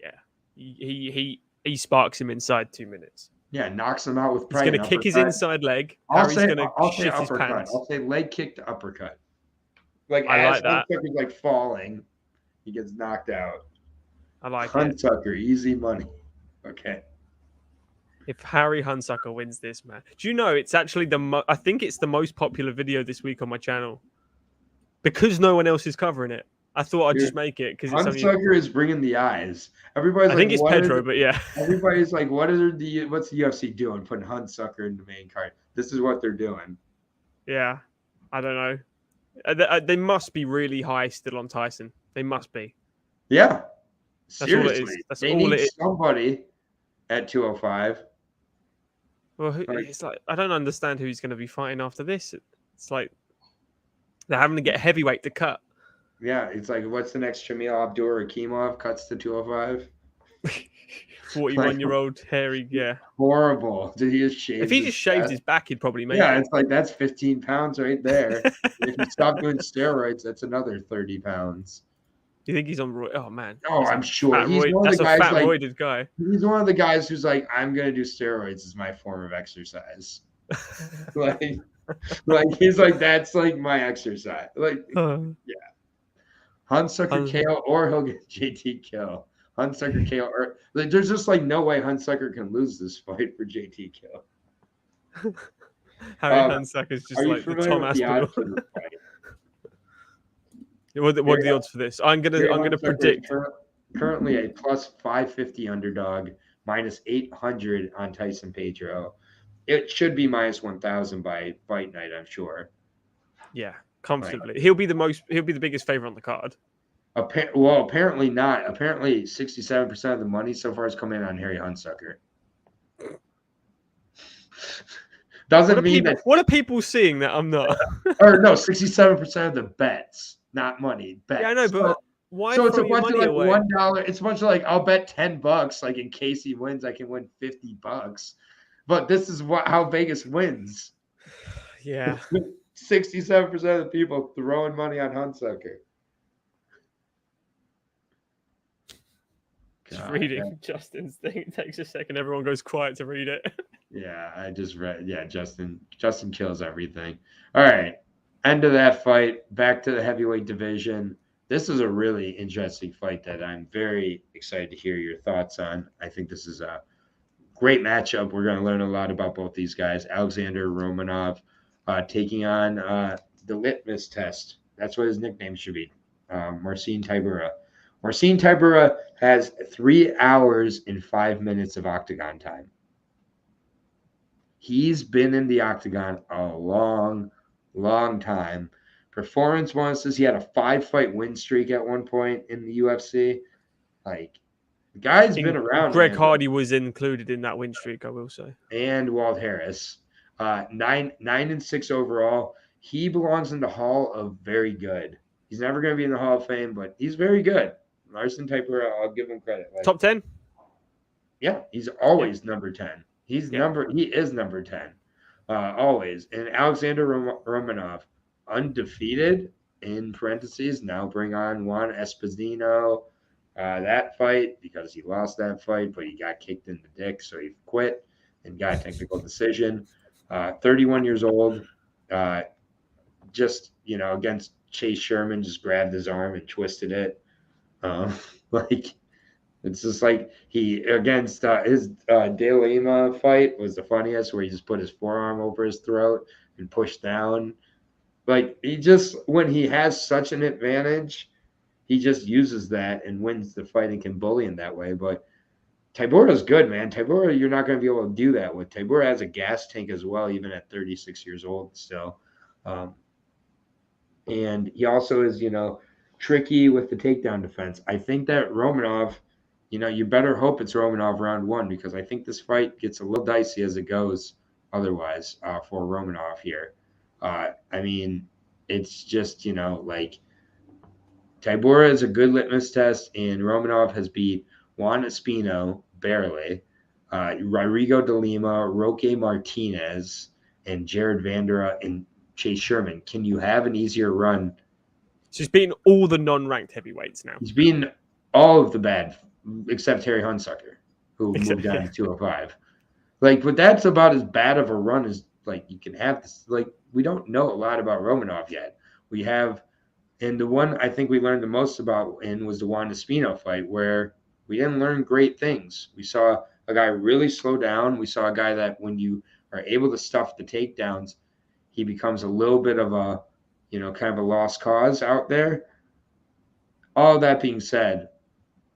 Yeah. He sparks him inside 2 minutes. Yeah, knocks him out with pride. He's going to kick his inside leg. I'll say uppercut. I'll say leg kick to uppercut. Like, I as Hunsucker's like falling, he gets knocked out. I like Hunsucker, easy money. Okay. If Harry Hunsucker wins this, man, do you know it's actually I think it's the most popular video this week on my channel because no one else is covering it. I thought I'd just make it because Hunsucker is bringing the eyes. Everybody's I think it's Pedro, but yeah. Everybody's like, what's the UFC doing? Putting Hunsucker in the main card. This is what they're doing. Yeah, I don't know. They must be really high still on Tyson. They must be. Yeah. That's all it is. That's all it is. Somebody at 205. Well, it's like I don't understand who he's going to be fighting after this. It's like they're having to get a heavyweight to cut. Yeah, it's like what's the next Shamil Abdurakhimov cuts to 205? 41-year-old hairy, yeah. Horrible. Did he just shave? If he just shaved his back, he'd probably make it. Yeah, it's like that's 15 pounds right there. If you stop doing steroids, that's another 30 pounds. Do you think he's on roid? Oh man. Oh, I'm sure. He's one of the guys, fat roided guy. He's one of the guys who's like, I'm gonna do steroids as my form of exercise. like he's like, that's like my exercise. Like, yeah. Hunsucker KO or he'll get JT kill. Hunsucker KO or like, there's just like no way Hunsucker can lose this fight for JT kill. Harry Hunsucker is just like the Tom Aspinall. What are the odds for this? I'm gonna predict. Currently a plus 550 underdog, minus 800 on Tyson Pedro. It should be minus 1,000 by fight night, I'm sure. Yeah, comfortably. Right. He'll be the biggest favorite on the card. Well, apparently not. Apparently 67% of the money so far has come in on Harry Hunsucker. Doesn't mean that. What are people seeing that I'm not? Or no, 67% of the bets. Not money, bets. Yeah, I know, but why? So it's a bunch of like away? $1. It's a bunch of like I'll bet $10. Like in case he wins, I can win $50. But this is how Vegas wins. Yeah, 67% of the people throwing money on Hunsucker. Just reading Justin's thing. It takes a second. Everyone goes quiet to read it. Yeah, I just read. Yeah, Justin kills everything. All right. End of that fight, back to the heavyweight division. This is a really interesting fight that I'm very excited to hear your thoughts on. I think this is a great matchup. We're going to learn a lot about both these guys. Alexander Romanov taking on the litmus test. That's what his nickname should be, Marcin Tybura. Marcin Tybura has 3 hours and 5 minutes of octagon time. He's been in the octagon a long time. Performance bonuses. He had a 5-fight win streak at one point in the UFC. Like, the guy's been around. Greg Hardy was included in that win streak, I will say. And Walt Harris. 9-6 overall. He belongs in the Hall of Very Good. He's never going to be in the Hall of Fame, but he's very good. Marcin Tybura, I'll give him credit. Like, top 10? Yeah, he's always number 10. He is number 10. Always. And Alexander Romanov, undefeated, in parentheses, now bring on Juan Esposito. That fight, because he lost that fight, but he got kicked in the dick, so he quit and got a technical decision. 31 years old, just, against Chase Sherman, just grabbed his arm and twisted it. Like, it's just like he against his De Lima fight was the funniest, where he just put his forearm over his throat and pushed down. Like, he just, when he has such an advantage, he just uses that and wins the fight and can bully in that way. But Tybura's good, man. Tybura, you're not going to be able to do that with. Tybura has a gas tank as well, even at 36 years old still. And he also is, tricky with the takedown defense. I think that Romanov, you better hope it's Romanov round one, because I think this fight gets a little dicey as it goes otherwise for Romanov here. I mean, it's just, like, Tybura is a good litmus test, and Romanov has beat Juan Espino barely, Rodrigo de Lima, Roque Martinez, and Jared Vandera and Chase Sherman. Can you have an easier run? So he's beaten all the non-ranked heavyweights now. He's beaten all of the bad, except Harry Hunsucker, who moved down to 205. Like, but that's about as bad of a run as, like, you can have. This, like, we don't know a lot about Romanov yet. We have, and the one I think we learned the most about was the Juan Espino fight, where we didn't learn great things. We saw a guy really slow down. We saw a guy that when you are able to stuff the takedowns, he becomes a little bit of a, kind of a lost cause out there. All that being said,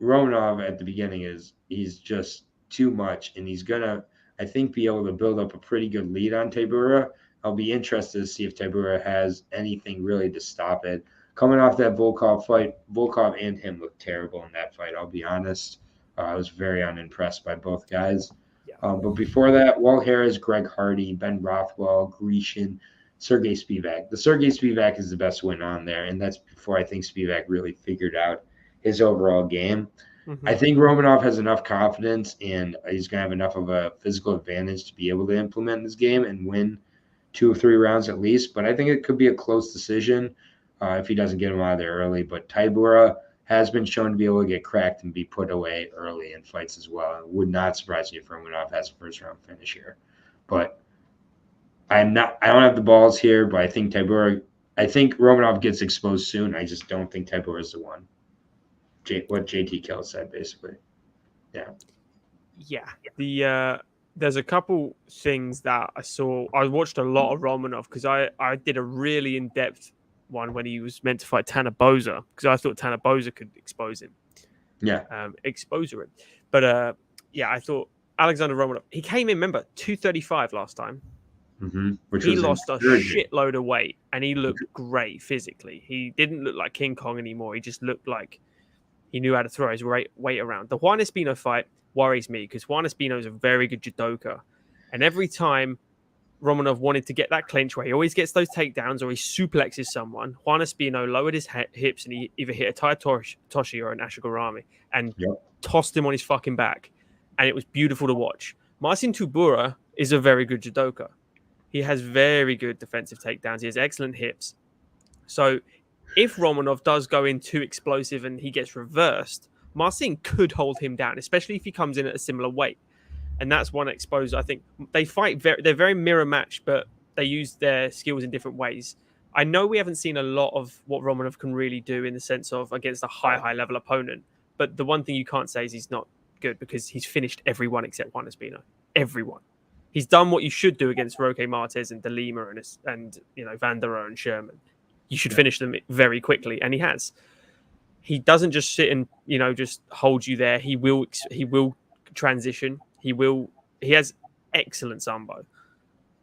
Romanov at the beginning he's just too much, and he's gonna, I think, be able to build up a pretty good lead on Tybura. I'll be interested to see if Tybura has anything really to stop it. Coming off that Volkov fight, Volkov and him looked terrible in that fight, I'll be honest. I was very unimpressed by both guys. Yeah. But before that, Walt Harris, Greg Hardy, Ben Rothwell, Grecian, Sergey Spivak. The Sergey Spivak is the best win on there, and that's before I think Spivak really figured out his overall game. Mm-hmm. I think Romanov has enough confidence, and he's going to have enough of a physical advantage to be able to implement this game and win 2 or 3 rounds at least. But I think it could be a close decision if he doesn't get him out of there early. But Tybura has been shown to be able to get cracked and be put away early in fights as well. It would not surprise me if Romanov has a first-round finish here. But I don't have the balls here, but I think Romanov gets exposed soon. I just don't think Tybura is the one. What JT Kell said, basically. Yeah. There's a couple things that I saw. I watched a lot of Romanov because I did a really in-depth one when he was meant to fight Tanner Boser, because I thought Tanner Boser could expose him. Exposer him. But I thought Alexander Romanov, he came in, remember, 235 last time. Mm-hmm. He lost a shitload of weight, and he looked great physically. He didn't look like King Kong anymore. He just looked like he knew how to throw his weight around. The Juan Espino fight worries me, because Juan Espino is a very good judoka. And every time Romanov wanted to get that clinch where he always gets those takedowns or he suplexes someone, Juan Espino lowered his hips and he either hit a Tai Toshi or an Ashigurami and tossed him on his fucking back. And it was beautiful to watch. Marcin Tybura is a very good judoka. He has very good defensive takedowns. He has excellent hips. So if Romanov does go in too explosive and he gets reversed, Marcin could hold him down, especially if he comes in at a similar weight. And that's one exposure. I think they fight they're very mirror matched, but they use their skills in different ways. I know we haven't seen a lot of what Romanov can really do in the sense of against a high level opponent. But the one thing you can't say is he's not good, because he's finished everyone except Juan Espino. Everyone. He's done what you should do against Roque Martez and De Lima and Vandera and Sherman. You should finish them very quickly, and he has. He doesn't just sit and just hold you there. He will transition. He has excellent sambo.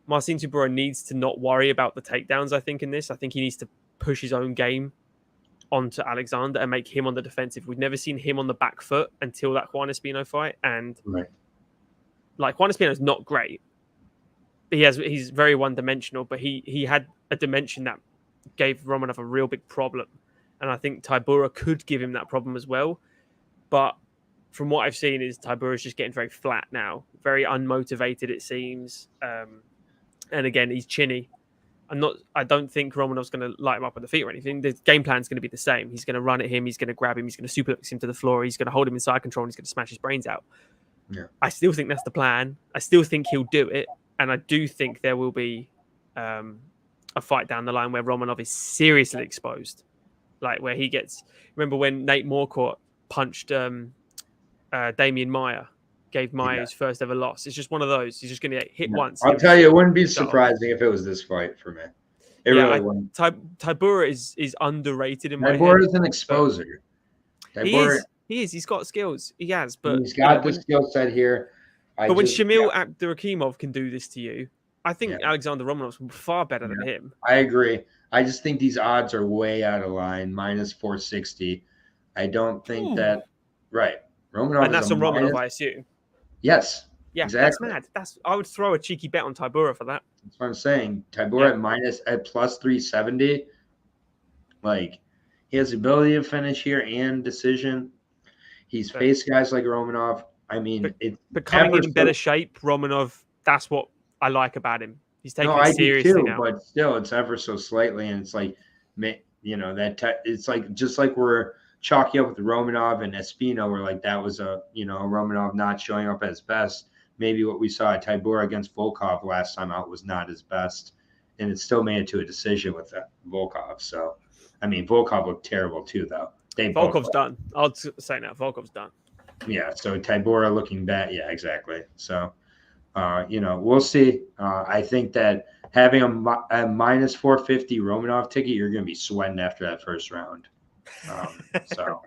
Marcin Tybura needs to not worry about the takedowns, I think, in this. I think he needs to push his own game onto Alexander and make him on the defensive. We've never seen him on the back foot until that Juan Espino fight. And like, Juan Espino is not great. He's very one-dimensional, but he had a dimension that gave Romanov a real big problem. And I think Tybura could give him that problem as well. But from what I've seen, is Tybura is just getting very flat now, very unmotivated, it seems. And again, he's chinny. I don't think Romanov's going to light him up on the feet or anything. The game plan is going to be the same. He's going to run at him. He's going to grab him. He's going to suplex him to the floor. He's going to hold him in side control, and he's going to smash his brains out. Yeah. I still think that's the plan. I still think he'll do it. And I do think there will be a fight down the line where Romanov is seriously exposed. Like where he gets... Remember when Nate Moore caught punched Damian Maia, gave Maia his first ever loss. It's just one of those. He's just going to get hit once. I'll tell you, it wouldn't be surprising if it was this fight for me. It really wouldn't. Tybura is underrated in my head. Tybura is an exposer. He is. He's got skills. He has, but he's got the skill set here. But when Shamil Abdurakhimov can do this to you, I think Alexander Romanov's far better than him. I agree. I just think these odds are way out of line. Minus 460. I don't think that. Right. Romanov. And that's on Romanov, I assume. Yes. Yeah, exactly. That's mad. I would throw a cheeky bet on Tybura for that. That's what I'm saying. Tybura at plus 370. Like, he has the ability to finish here and decision. He's faced guys like Romanov. I mean, but coming in better shape, Romanov. That's what I like about him. He's taking it seriously now. But still, it's ever so slightly, and it's like, it's like just like we're chalky up with Romanov and Espino, where like that was a Romanov not showing up at his best. Maybe what we saw at Tybura against Volkov last time out was not his best, and it still made it to a decision with Volkov. So, I mean, Volkov looked terrible too, though. Volkov's done. I'll say now, Volkov's done. Yeah, so Tybura looking bad. Yeah, exactly. So, we'll see. I think that having a minus 450 Romanov ticket, you're going to be sweating after that first round. So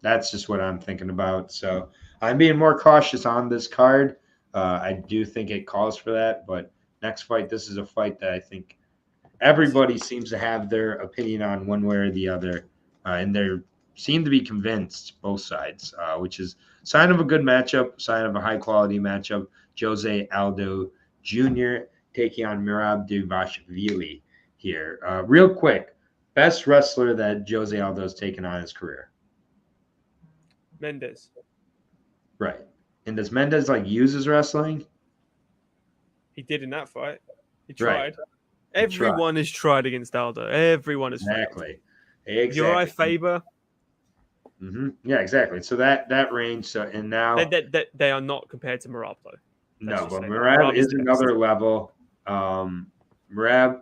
that's just what I'm thinking about. So I'm being more cautious on this card. I do think it calls for that. But next fight, this is a fight that I think everybody seems to have their opinion on one way or the other. And they seem to be convinced, both sides, which is sign of a good matchup, sign of a high-quality matchup. Jose Aldo Jr. taking on Merab Dvalishvili here. Real quick, best wrestler that Jose Aldo's taken on his career? Mendes. Right. And does Mendes use his wrestling? He did in that fight. He tried. Right. Everyone has tried against Aldo. Everyone has Exactly. Uriah Faber. Mm-hmm. Yeah, exactly. So that range. So and now they are not compared to Merab though. No, but Merab is another level. Merab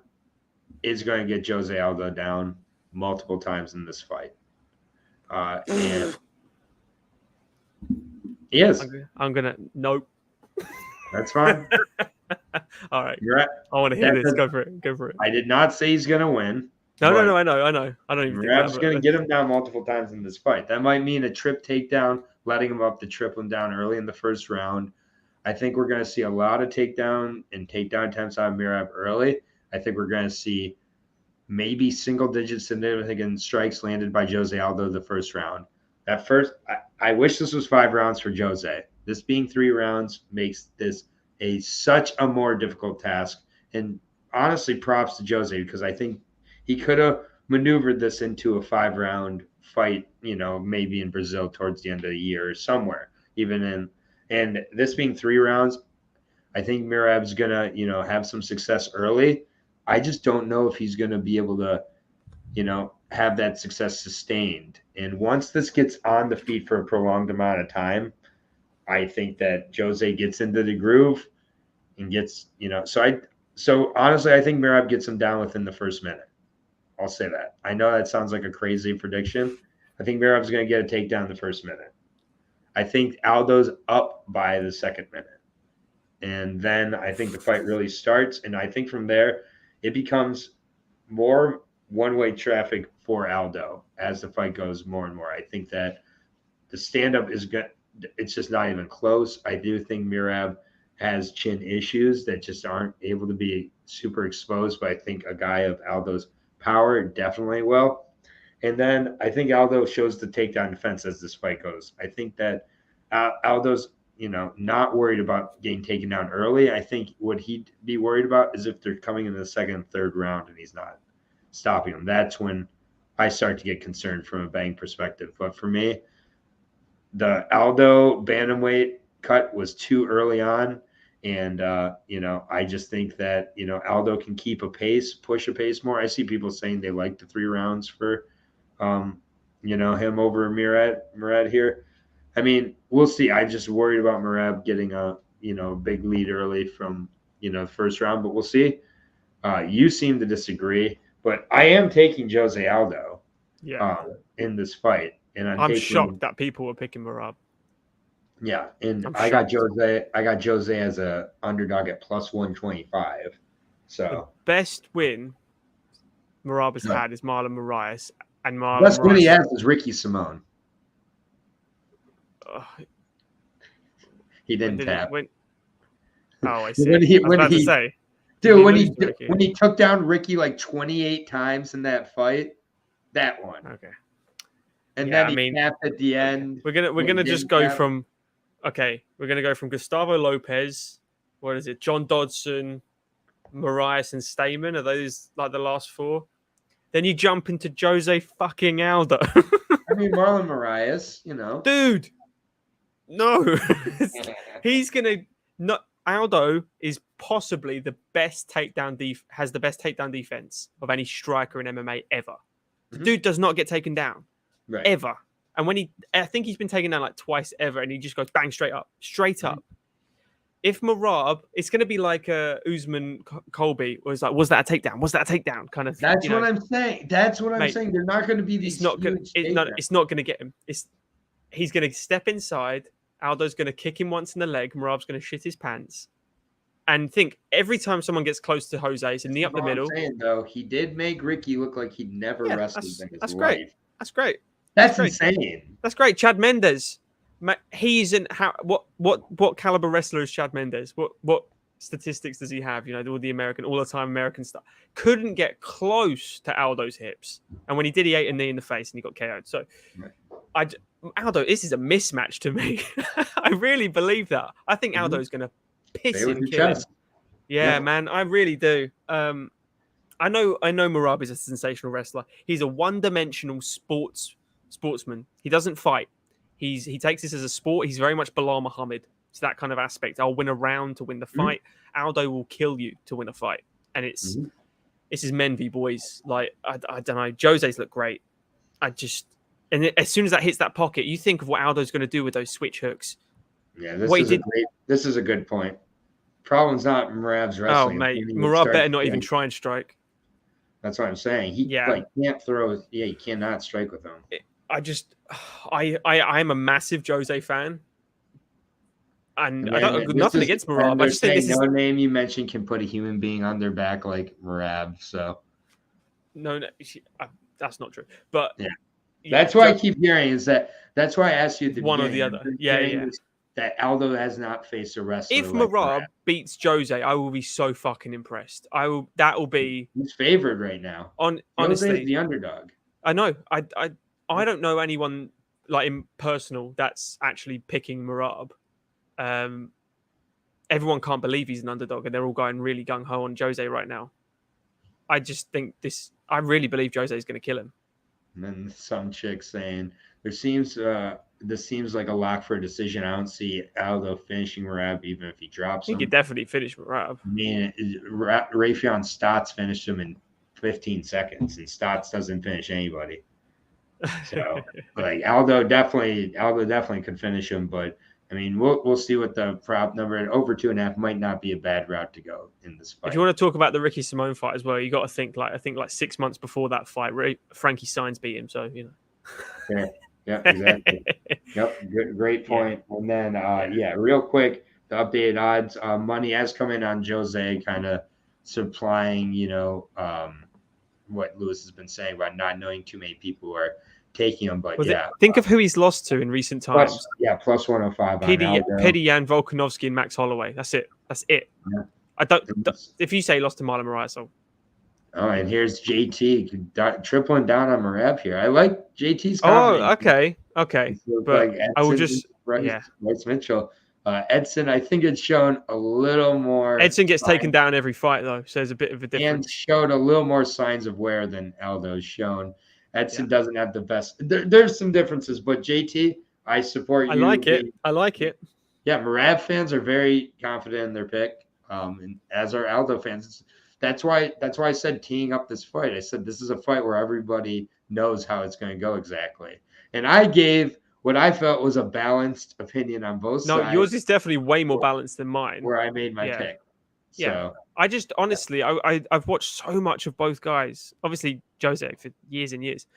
is going to get Jose Aldo down multiple times in this fight. And he is. Nope. That's fine. All right. I want to hear this. Go for it. I did not say he's going to win. No. I know. I don't even think Merab's going to get him down multiple times in this fight. That might mean a trip takedown, letting him up to trip him down early in the first round. I think we're going to see a lot of takedown attempts on Merab early. I think we're going to see maybe single-digit significant strikes landed by Jose Aldo the first round. I wish this was 5 rounds for Jose. This being 3 rounds makes this such a more difficult task. And honestly, props to Jose because I think he could have maneuvered this into a 5-round fight, maybe in Brazil towards the end of the year or somewhere, and this being 3 rounds, I think Merab's going to, have some success early. I just don't know if he's going to be able to, have that success sustained. And once this gets on the feet for a prolonged amount of time, I think that Jose gets into the groove and gets, so honestly, I think Merab gets him down within the first minute. I'll say that. I know that sounds like a crazy prediction. I think Merab's going to get a takedown the first minute. I think Aldo's up by the second minute. And then I think the fight really starts. And I think from there, it becomes more one-way traffic for Aldo as the fight goes more and more. I think that the stand-up is good. It's just not even close. I do think Merab has chin issues that just aren't able to be super exposed. But I think a guy of Aldo's power definitely will. And then I think Aldo shows the takedown defense as this fight goes. I think that Aldo's, not worried about getting taken down early. I think what he'd be worried about is if they're coming in the second and third round and he's not stopping them. That's when I start to get concerned from a betting perspective. But for me, the Aldo bantamweight cut was too early on. And, I just think that, Aldo can keep a pace, push a pace more. I see people saying they like the 3 rounds for him over Merab here. I mean, we'll see. I just worried about Merab getting a big lead early from the first round, but we'll see. You seem to disagree, but I am taking Jose Aldo in this fight, and I'm shocked that people were picking Merab. Yeah, and I got Jose as a underdog at plus 125. So the best win Merab has had is Marlon Moraes, and Marlon best win he Moraes. has is Ricky Simone. He didn't tap. I see. I was about to say. Dude, when he took down Ricky like 28 times in that fight, that one. Okay. And then he tapped at the end. We're gonna just go from we're gonna go from Gustavo Lopez, what is it? John Dodson, Moraes, and Stamen. Are those like the last four? Then you jump into Jose fucking Aldo. I mean Marlon Moraes, Dude. No. He's gonna not Aldo is possibly the best has the best takedown defense of any striker in MMA ever. The dude does not get taken down. Right. Ever. And I think he's been taken down like twice ever, and he just goes bang straight up. If Merab, it's going to be like Usman Colby, was like, was that a takedown? Was that a takedown? Kind of. That's what I'm saying. That's what I'm saying. They're not going to be these. It's not going to get him. He's going to step inside. Aldo's going to kick him once in the leg. Merab's going to shit his pants. And think every time someone gets close to Jose, it's in the up the middle. I'm saying, though, he did make Ricky look like he'd never wrestled in his life. Great. That's great. That's insane. That's great. Chad Mendes. He's in what caliber wrestler is Chad Mendes? What statistics does he have? All the time American stuff. Couldn't get close to Aldo's hips, and when he did, he ate a knee in the face and he got KO'd. So, Aldo, this is a mismatch to me. I really believe that. I think Aldo's going to piss and kill him. Yeah, man, I really do. I know Merab is a sensational wrestler. He's a one-dimensional sportsman. He doesn't fight. He takes this as a sport. He's very much Bilal Muhammad. It's that kind of aspect. I'll win a round to win the fight. Aldo will kill you to win a fight. And this is men v boys. Like, I don't know. Jose's look great. As soon as that hits that pocket, you think of what Aldo's going to do with those switch hooks. Yeah, this is a good point. Problem's not Merab's wrestling. Oh, mate. Merab better not even try and strike. That's what I'm saying. He can't throw. Yeah, he cannot strike with him. I'm a massive Jose fan, and I don't nothing against Merab. I just think no name you mentioned can put a human being on their back like Merab. So no, that's not true. But that's why I keep hearing that's why I asked you one or the other. Yeah. That Aldo has not faced a wrestler. If Merab beats Jose, I will be so fucking impressed. That will be. He's favored right now. Honestly, the underdog. I know. I don't know anyone like in personal that's actually picking Merab. Everyone can't believe he's an underdog, and they're all going really gung ho on Jose right now. I just think I really believe Jose is going to kill him. And then some chick saying this seems like a lock for a decision. I don't see Aldo finishing Merab even if he drops him. He could definitely finish Merab. I mean, Rafion Stotts finished him in 15 seconds, and Stotts doesn't finish anybody. So, like Aldo definitely could finish him, but I mean, we'll see what the prop number at over 2.5 might not be a bad route to go in this fight. If you want to talk about the Ricky Simone fight as well, you got to think I think 6 months before that fight, Frankie Saenz beat him. So Yeah, exactly. Yep, great point. And then real quick, the updated odds. Money has come in on Jose, kind of supplying what Lewis has been saying about not knowing too many people who are taking him. But think of who he's lost to in recent times. Plus 105. Jan Volkanovski and Max Holloway. That's it. Yeah. I don't. If you say he lost to Marlon Moraes, oh, and here's JT tripling down on Merab here. I like JT's. Okay. But Edson, I will just Bryce Mitchell. Edson, I think it's shown a little more. Edson gets taken down every fight, though, so there's a bit of a difference. And showed a little more signs of wear than Aldo's shown. Edson doesn't have the best. There's some differences, but JT, I support you. I like it. Yeah, Merab fans are very confident in their pick, and as are Aldo fans. That's why I said teeing up this fight. I said this is a fight where everybody knows how it's going to go exactly. And I gave what I felt was a balanced opinion on both sides. No, yours is definitely way more balanced than mine. Where I made my pick. Yeah. I just honestly, I've watched so much of both guys. Obviously, Jose for years and years.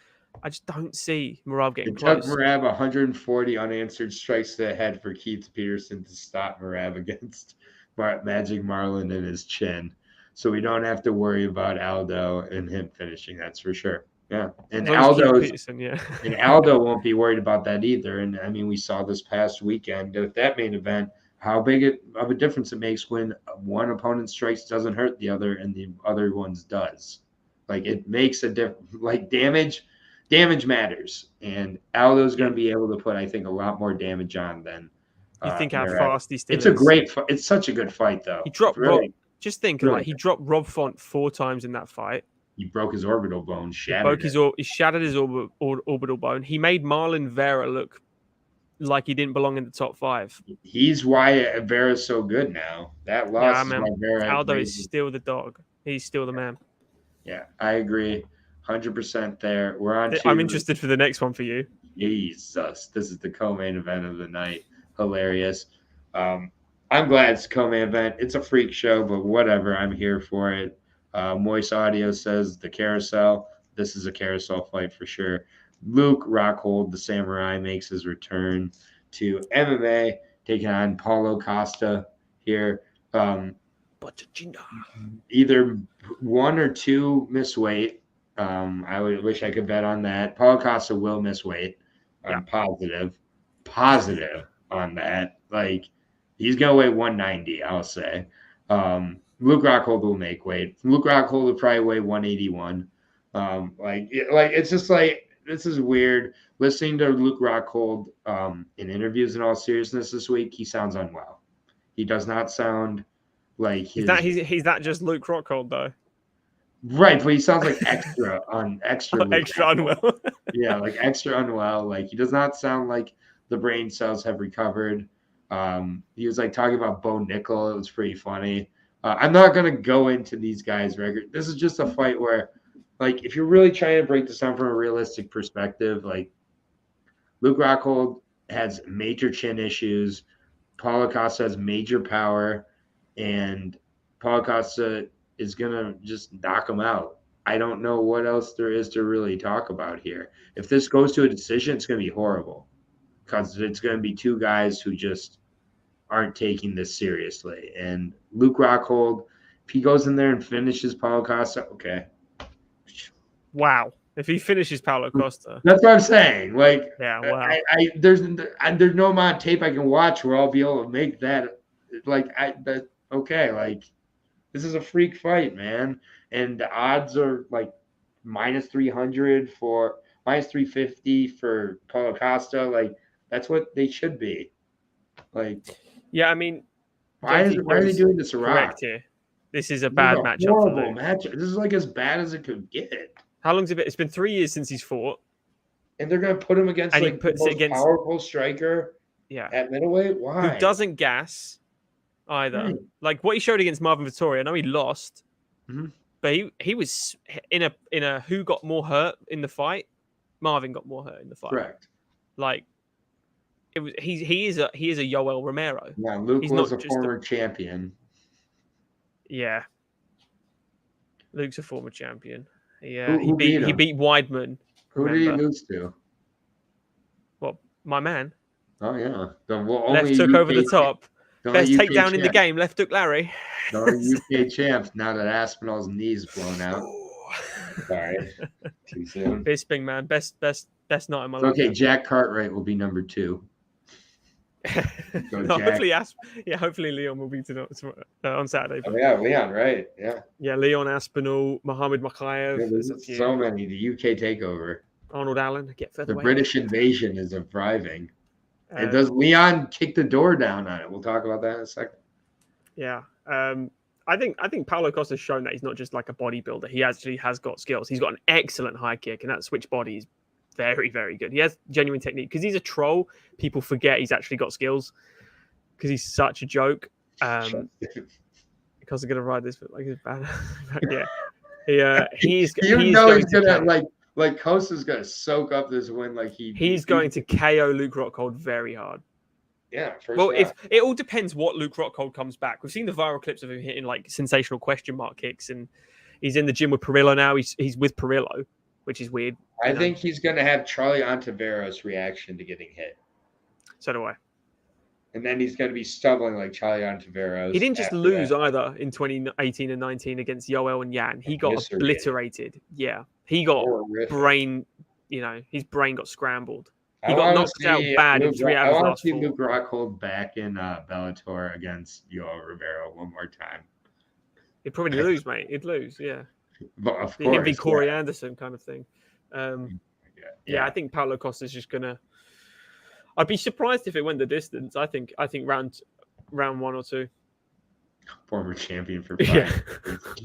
I just don't see Merab getting It took close. Merab 140 unanswered strikes to the head for Keith Peterson to stop Merab against Magic Marlin and his chin. So we don't have to worry about Aldo and him finishing. That's for sure. Yeah, and As long as Keith Peterson, yeah. and Aldo won't be worried about that either. And I mean, we saw this past weekend with that main event how big of a difference it makes when one opponent strikes doesn't hurt the other and the other one's does. Like it makes a difference. Like damage matters, and Aldo's going to be able to put, I think, a lot more damage on than. You think how fast he still is. It's such a good fight, though. He dropped really, Rob. Just think, really, like he dropped Rob Font 4 times in that fight. He broke his orbital bone, He shattered his orbital bone. He made Marlon Vera look like he didn't belong in the top 5. He's why Vera's so good now. That loss is why Vera. Aldo is still the dog. He's still the man. Yeah, I agree. 100% there. We're on. I'm interested for the next one for you. Jesus, this is the co-main event of the night. Hilarious. I'm glad it's a co-main event. It's a freak show, but whatever. I'm here for it. Moist Audio says the carousel. This is a carousel fight for sure. Luke Rockhold, the Samurai, makes his return to MMA, taking on Paulo Costa here. Either 1 or 2 miss weight. I wish I could bet on that. Paulo Costa will miss weight. I'm positive on that. Like he's gonna weigh 190. I'll say. Luke Rockhold will make weight. Luke Rockhold will probably weigh 181. It's just like this is weird. Listening to Luke Rockhold in interviews in all seriousness this week, he sounds unwell. He does not sound like he's that just Luke Rockhold though. Right, but he sounds like extra unwell. Yeah, like extra unwell. Like he does not sound like the brain cells have recovered. He was like talking about Bo Nickel. It was pretty funny. I'm not gonna go into these guys' record. This is just a fight where, like, if you're really trying to break this down from a realistic perspective, like Luke Rockhold has major chin issues. Paulo Costa has major power, and Paulo Costa is going to just knock him out. I don't know what else there is to really talk about here. If this goes to a decision, it's going to be horrible because it's going to be 2 guys who just aren't taking this seriously. And Luke Rockhold, if he goes in there and finishes Paulo Costa, okay. Wow. If he finishes Paulo Costa. That's what I'm saying. Like, yeah, wow. There's no amount of tape I can watch where I'll be able to make that. Okay, like, this is a freak fight, man. And the odds are like minus 300 for minus 350 for Paulo Costa. Like, that's what they should be. Like, yeah, I mean, why are they doing this around? Here. This is a bad matchup. Horrible matchup. This is like as bad as it could get. How long's it been? It's been 3 years since he's fought. And they're going to put him against the most powerful striker at middleweight? Why? Who doesn't gas either. Right. Like what he showed against Marvin Vettori. I know he lost, but he was in a who got more hurt in the fight? Marvin got more hurt in the fight. Correct. Like it was he is a Yoel Romero. Yeah, Luke was a former champion. Yeah. Luke's a former champion. Yeah, he beat Weidman. Who did he lose to? Well, my man. Oh yeah, Left took over the top. Best takedown in the game. Left hook Larry. The UK champs. Now that Aspinall's knee's blown out. Sorry, too soon. Bisping, man, best night of my life. Okay, Jack Cartwright will be number 2. No, hopefully Leon will be on Saturday. Oh yeah, Leon, right? Yeah, Leon Aspinall, Mohamed Makhayev. There's so many. The UK takeover. Arnold Allen, get further away. The British invasion is thriving. And does Leon kick the door down on it? We'll talk about that in a second. Yeah, I think Paulo Costa's shown that he's not just like a bodybuilder. He actually has got skills. He's got an excellent high kick, and that switch body is very, very good. He has genuine technique. Because he's a troll, people forget he's actually got skills because he's such a joke. Because I'm going to ride this, but like it's bad. Yeah. He's gonna like Costa's going to soak up this win like he's going to KO Luke Rockhold very hard. Yeah. If it all depends what Luke Rockhold comes back. We've seen the viral clips of him hitting like sensational question mark kicks, and he's in the gym with Perillo now. He's with Perillo, which is weird. I think he's going to have Charlie Ontiveros' reaction to getting hit. So do I. And then he's going to be stumbling like Charlie Ontiveros. He didn't just lose either in 2018 and 19 against Yoel and Yan. He got obliterated. Yeah. He got brain, his brain got scrambled. He got knocked out bad in 3 out of his last 4. I want to see Luke Rockhold back in Bellator against Yoel Rivera one more time. He'd probably lose, mate. He'd lose, yeah. But of course, he'd be Corey Anderson kind of thing. Yeah, I think Paulo Costa's just gonna. I'd be surprised if it went the distance. I think round 1 or 2. Former champion for 5.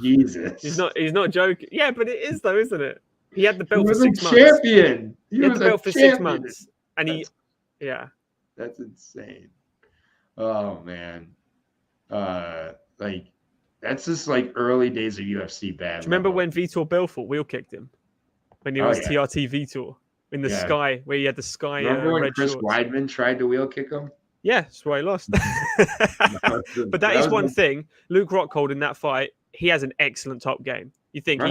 Jesus, he's not joking. Yeah, but it is though, isn't it? He had the belt for 6 months. Champion. He had the belt for 6 months, and that's insane. Oh man, that's just like early days of UFC bad. Do you remember when Vitor Belfort wheel kicked him when he was TRT Vitor in the Sky, where he had the Sky? Remember when red Chris shorts? Weidman tried to wheel kick him? Yeah, that's why he lost. But that is one thing. Luke Rockhold in that fight, he has an excellent top game. You think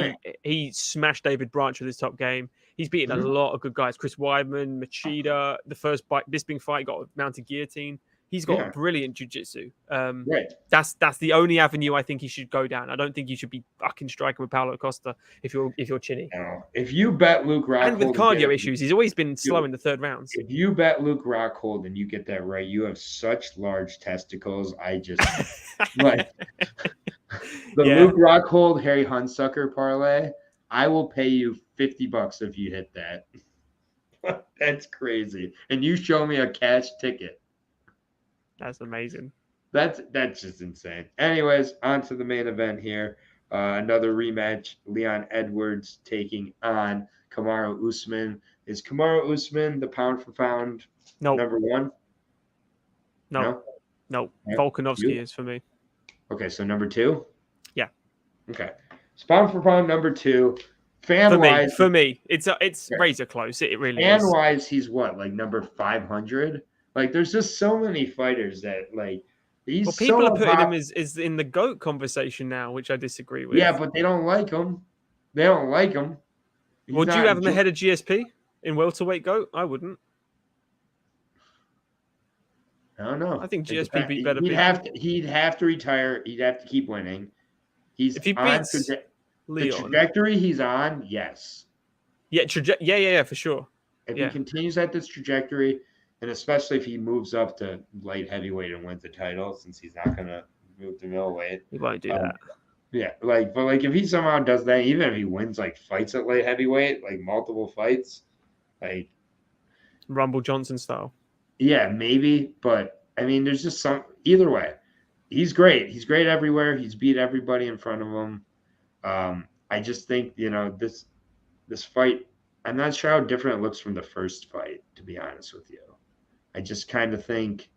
he smashed David Branch with his top game. He's beaten a lot of good guys. Chris Weidman, Machida, the first Bisping fight got a mounted guillotine. He's got brilliant jiu-jitsu. That's the only avenue I think he should go down. I don't think you should be fucking striking with Paulo Costa if you're chinny. No. If you bet Luke Rockhold, and with cardio issues, he's always been slow in the third rounds. If you bet Luke Rockhold and you get that right, you have such large testicles. I just like the Luke Rockhold Harry Hunsucker parlay. I will pay you $50 if you hit that. That's crazy. And you show me a cash ticket. That's amazing. That's just insane. Anyways, on to the main event here. Another rematch. Leon Edwards taking on Kamaru Usman. Is Kamaru Usman the pound for pound number 1? No. Volkanovski is for me. Okay, so number 2? Yeah. Okay. So pound for pound number 2. Fan-wise, for me, it's razor close. It really is. Fan-wise, he's what, like number 500? Like, there's just so many fighters that, like, he's people are putting him as in the GOAT conversation now, which I disagree with. Yeah, but they don't like him. They don't like him. Would you have him ahead of GSP in welterweight GOAT? I wouldn't. I don't know. I think GSP beat better people. He'd have to retire. He'd have to keep winning. If he beats the trajectory he's on, yes. Yeah, for sure. If he continues at this trajectory, and especially if he moves up to light heavyweight and wins the title, since he's not going to move to middleweight. He won't do that. Yeah, but if he somehow does that, even if he wins fights at light heavyweight, multiple fights, Rumble Johnson style. Yeah, maybe, but I mean, there's just either way. He's great. He's great everywhere. He's beat everybody in front of him. I just think, this fight, I'm not sure how different it looks from the first fight, to be honest with you. I just kind of think,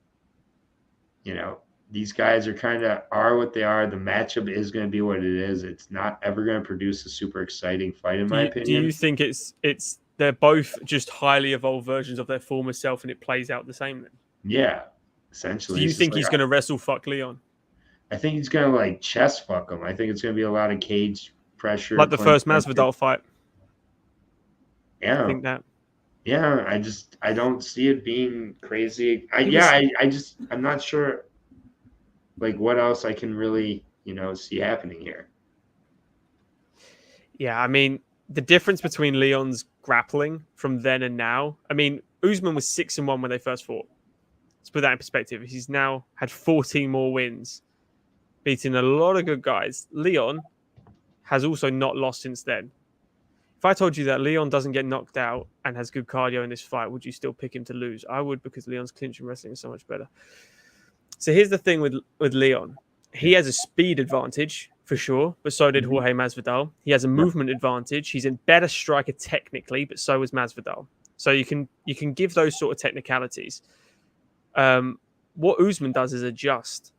these guys are what they are. The matchup is going to be what it is. It's not ever going to produce a super exciting fight, in my opinion. Do you think they're both just highly evolved versions of their former self, and it plays out the same then? Yeah, essentially. Do you think he's going to wrestle fuck Leon? I think he's going to chest fuck him. I think it's going to be a lot of cage pressure. Like the first Masvidal fight. Yeah. I think that. Yeah, I don't see it being crazy. I'm not sure what else I can really, see happening here. Yeah, I mean, the difference between Leon's grappling from then and now, I mean, Usman was 6-1 when they first fought. Let's put that in perspective. He's now had 14 more wins, beating a lot of good guys. Leon has also not lost since then. If I told you that Leon doesn't get knocked out and has good cardio in this fight, would you still pick him to lose? I would, because Leon's clinch and wrestling is so much better. So here's the thing with Leon. He has a speed advantage, for sure, but so did Jorge Masvidal. He has a movement advantage. He's a better striker technically, but so is Masvidal. So you can give those sort of technicalities. What Usman does is adjust.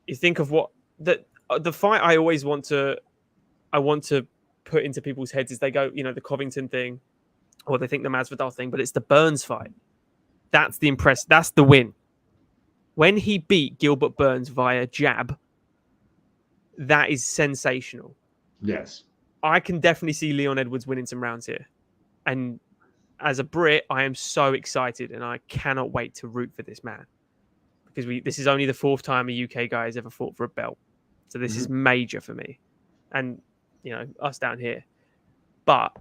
You think of what the fight I always want to put into people's heads is they go, the Covington thing, or they think the Masvidal thing, but it's the Burns fight. That's the win. When he beat Gilbert Burns via jab, that is sensational. Yes. I can definitely see Leon Edwards winning some rounds here. And as a Brit, I am so excited and I cannot wait to root for this man. Because this is only the 4th time a UK guy has ever fought for a belt. So this is major for me. And, us down here. But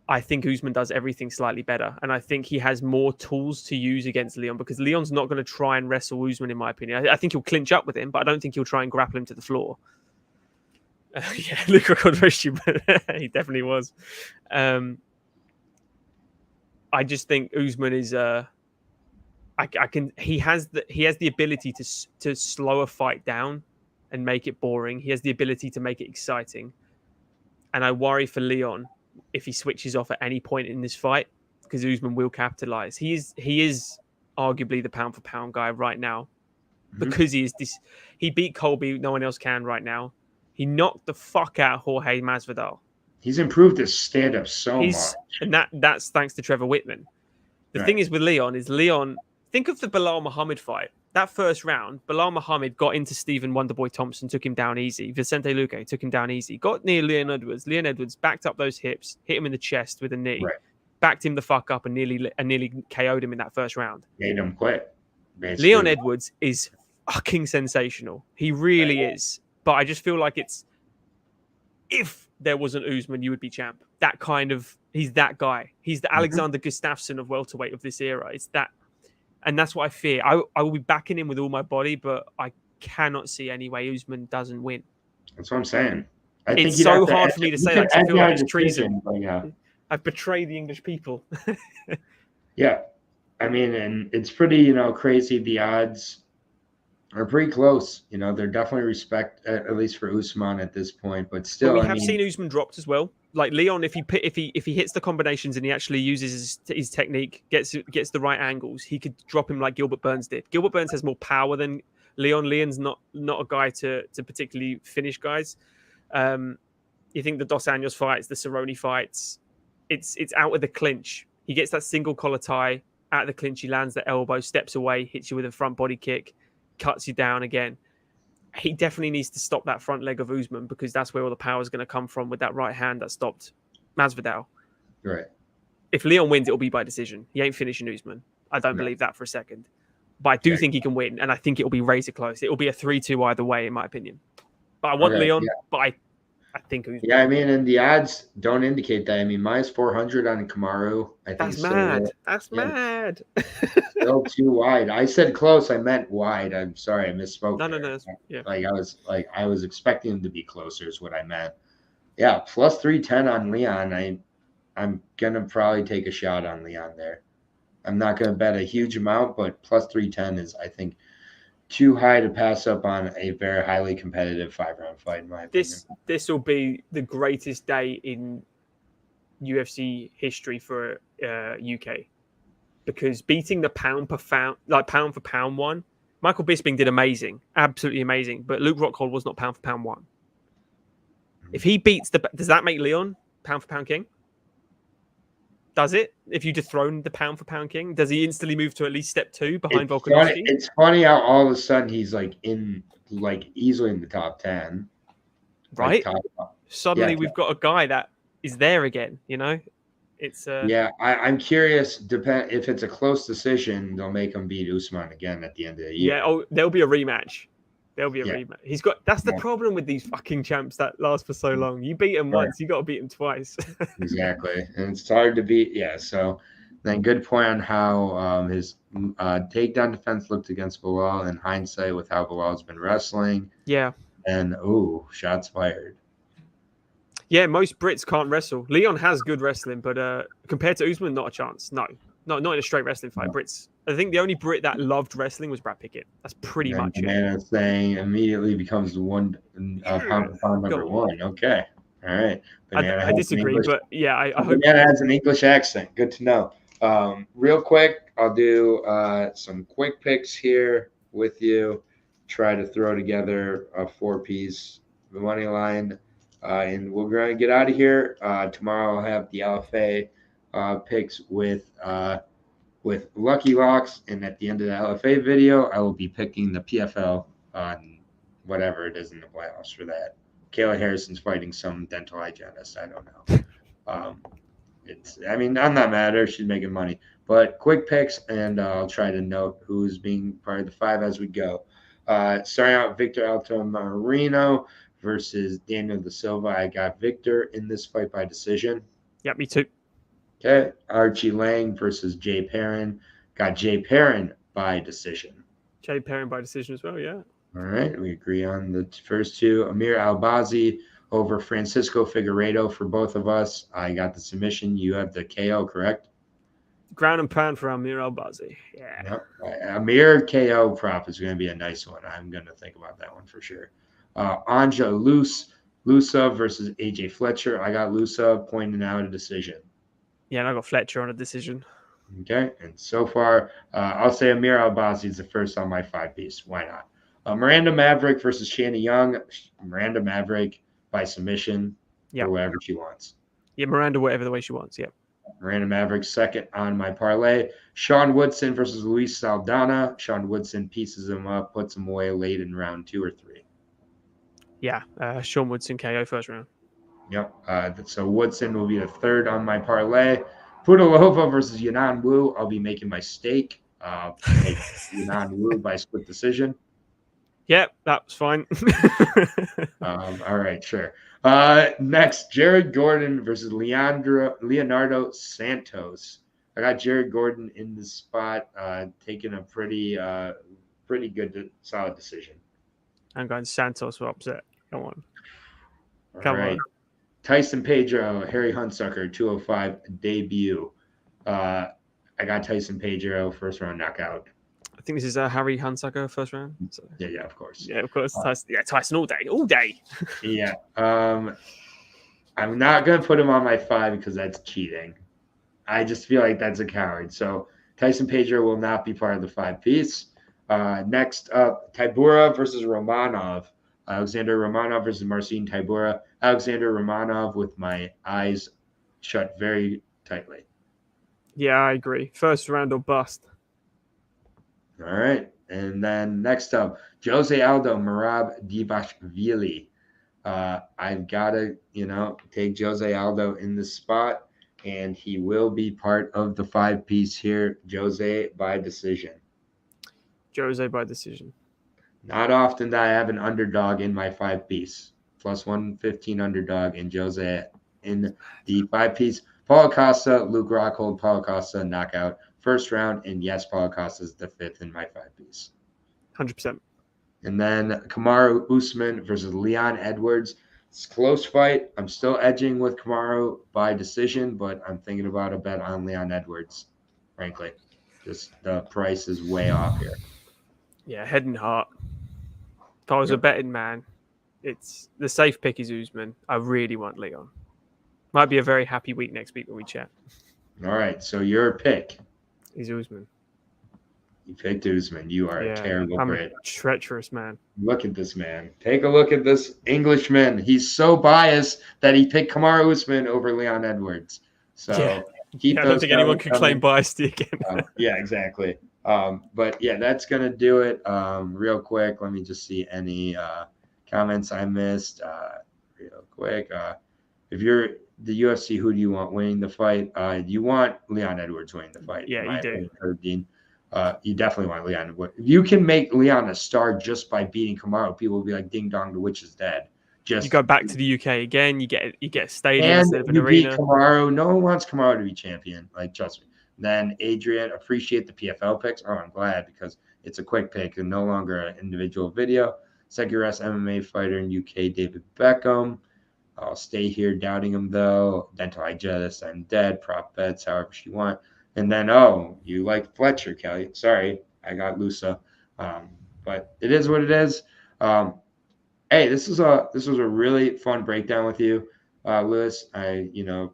I think Usman does everything slightly better. And I think he has more tools to use against Leon because Leon's not going to try and wrestle Usman, in my opinion. I think he'll clinch up with him, but I don't think he'll try and grapple him to the floor. Yeah, Luke recorded very stupid. He definitely was. I just think Usman is... He has the ability to slow a fight down and make it boring. He has the ability to make it exciting. And I worry for Leon if he switches off at any point in this fight, because Usman will capitalize. He is arguably the pound for pound guy right now, because he beat Colby. No one else can right now. He knocked the fuck out Jorge Masvidal. He's improved his stand-up so much. And that's thanks to Trevor Whitman. The thing is with Leon, think of the Bilal Muhammad fight. That first round, Bilal Muhammad got into Stephen Wonderboy Thompson, took him down easy. Vicente Luque took him down easy. Got near Leon Edwards. Leon Edwards backed up those hips, hit him in the chest with a knee, backed him the fuck up, and nearly KO'd him in that first round. Made him quit. Basically. Leon Edwards is fucking sensational. He really is. But I just feel like if there was an Usman, you would be champ. He's that guy. He's the Alexander Gustafsson of welterweight of this era. It's that. And that's what I fear. I will be backing him with all my body, but I cannot see any way Usman doesn't win. That's what I'm saying. It's so hard for me to say that because I feel like it's treason. I've betrayed the English people. Yeah. I mean, and it's pretty, crazy. The odds are pretty close. They're definitely respect, at least for Usman at this point. But still, we have seen Usman dropped as well. Like Leon, if he hits the combinations and he actually uses his technique, gets the right angles, he could drop him like Gilbert Burns did. Gilbert Burns has more power than Leon. Leon's not a guy to particularly finish guys. You think the Dos Anjos fights, the Cerrone fights, it's out of the clinch. He gets that single collar tie out of the clinch. He lands the elbow, steps away, hits you with a front body kick, cuts you down again. He definitely needs to stop that front leg of Usman because that's where all the power is going to come from with that right hand that stopped Masvidal. Right. If Leon wins, it'll be by decision. He ain't finishing Usman. I don't believe that for a second. But I do think he can win, and I think it'll be razor close. It'll be a 3-2 either way, in my opinion. But I want Leon, but I think Usman. Yeah, I mean, and the odds don't indicate that. I mean, minus 400 on Kamaru. I think that's mad. That's mad. Still too wide. I said close. I meant wide. I'm sorry, I misspoke. No. Yeah. I was expecting him to be closer. Is what I meant. Yeah, plus 310 on Leon. I'm gonna probably take a shot on Leon there. I'm not gonna bet a huge amount, but plus 310 is, I think, too high to pass up on a very highly competitive 5-round fight, in my opinion. This will be the greatest day in UFC history for UK, because beating the pound for pound one, Michael Bisping did amazing, absolutely amazing, but Luke Rockhold was not pound for pound one. If he beats does that make Leon pound for pound king? Does it? If you dethrone the pound for pound king, does he instantly move to at least step 2 behind Volkanovski? It's funny how all of a sudden he's easily in the top 10. Right? Suddenly we've got a guy that is there again, It's I'm curious. If it's a close decision, they'll make him beat Usman again at the end of the year. Yeah, there'll be a rematch. Rematch. That's the problem with these fucking champs that last for so long. You beat him once, you got to beat him twice. Exactly, and it's hard to beat. Yeah, so then good point on how his takedown defense looked against Bilal in hindsight with how Bilal's been wrestling. Yeah, and shots fired. Yeah, most Brits can't wrestle. Leon has good wrestling, but compared to Usman, not a chance. No, not in a straight wrestling fight. Brits. I think the only Brit that loved wrestling was Brad Pickett. That's pretty much it. Banana thing immediately becomes the one pound number one. Okay, all right. I disagree, but yeah, I hope Banana has an English accent. Good to know. Real quick, I'll do some quick picks here with you. Try to throw together a 4-piece money line. And we're going to get out of here. Tomorrow I'll have the LFA picks with Lucky Locks. And at the end of the LFA video, I will be picking the PFL on whatever it is in the playoffs for that. Kayla Harrison's fighting some dental hygienist. I don't know. I'm not mad at her. She's making money. But quick picks, and I'll try to note who's being part of the 5 as we go. Starting out, Victor Altamirano versus Daniel Da Silva. I got Victor in this fight by decision. Yeah, me too. Okay. Archie Lang versus Jay Perrin. Got Jay Perrin by decision. Jay Perrin by decision as well, yeah. All right. We agree on the first 2. Amir Albazi over Francisco Figueiredo for both of us. I got the submission. You have the KO, correct? Ground and pound for Amir Albazi. Yeah. Yep. Amir KO prop is going to be a nice one. I'm going to think about that one for sure. Anja Lusa versus AJ Fletcher. I got Lusa pointing out a decision. Yeah, and I got Fletcher on a decision. Okay. And so far, I'll say Amir Albazi is the first on my 5-piece. Why not? Miranda Maverick versus Shanna Young. Miranda Maverick by submission or whatever she wants. Yeah, Miranda, whatever the way she wants. Yep. Miranda Maverick second on my parlay. Sean Woodson versus Luis Saldana. Sean Woodson pieces him up, puts him away late in round 2 or 3. Yeah, Sean Woodson KO first round. Yep. So Woodson will be the third on my parlay. Pudilova versus Yanan Wu. I'll be making my stake. Make Yanan Wu by split decision. Yeah, that was fine. All right, sure. Next, Jared Gordon versus Leonardo Santos. I got Jared Gordon in this spot, taking a pretty good, solid decision. I'm going Santos for upset. Come on. Come on. Tyson Pedro, Harry Hunsucker, 205 debut. I got Tyson Pedro first round knockout. I think this is Harry Hunsucker first round. So. Yeah, of course. Yeah, of course. Tyson all day. Yeah. I'm not going to put him on my 5 because that's cheating. I just feel like that's a coward. So Tyson Pedro will not be part of the 5-piece. Next up, Tybura versus Romanov. Alexander Romanov versus Marcin Tybura. Alexander Romanov with my eyes shut very tightly. Yeah, I agree. First round or bust. All right. And then next up, Jose Aldo, Merab Divashvili. I've got to, take Jose Aldo in this spot, and he will be part of the 5-piece here. Jose by decision. Jose by decision. Not often that I have an underdog in my 5-piece. Plus 115 underdog and Jose in the 5-piece. Paulo Costa, Luke Rockhold, Paulo Costa knockout. First round, and yes, Paulo Costa is the 5th in my 5-piece. 100%. And then Kamaru Usman versus Leon Edwards. It's a close fight. I'm still edging with Kamaru by decision, but I'm thinking about a bet on Leon Edwards, frankly. Just the price is way off here. Yeah, head and heart. If I was a betting man, it's the safe pick is Usman. I really want Leon. Might be a very happy week next week when we chat. All right, so your pick is Usman. You picked Usman. You are a terrible Brit. A treacherous man. Look at this man. Take a look at this Englishman. He's so biased that he picked Kamaru Usman over Leon Edwards. So I don't think anyone can claim bias again. Yeah, exactly. But yeah, that's gonna do it. Real quick, let me just see any comments I missed. Real quick. If you're the UFC, who do you want winning the fight? You want Leon Edwards winning the fight. Yeah, you do. Dean. You definitely want Leon. If you can make Leon a star just by beating Kamaru, people will be like, "Ding dong, the witch is dead." Just you go back to the UK again. You get a stadium instead of an arena. Beat Kamaru. No one wants Kamaru to be champion. Like, trust me. Then Adrian, appreciate the PFL picks. Oh, I'm glad because it's a quick pick and no longer an individual video. Secures MMA fighter in UK, David Beckham. I'll stay here doubting him though. Dental hygienist, I'm dead. Prop bets, however you want. And then, you like Fletcher, Kelly. Sorry, I got Lusa. But it is what it is. Hey, this was a really fun breakdown with you, Lewis. I,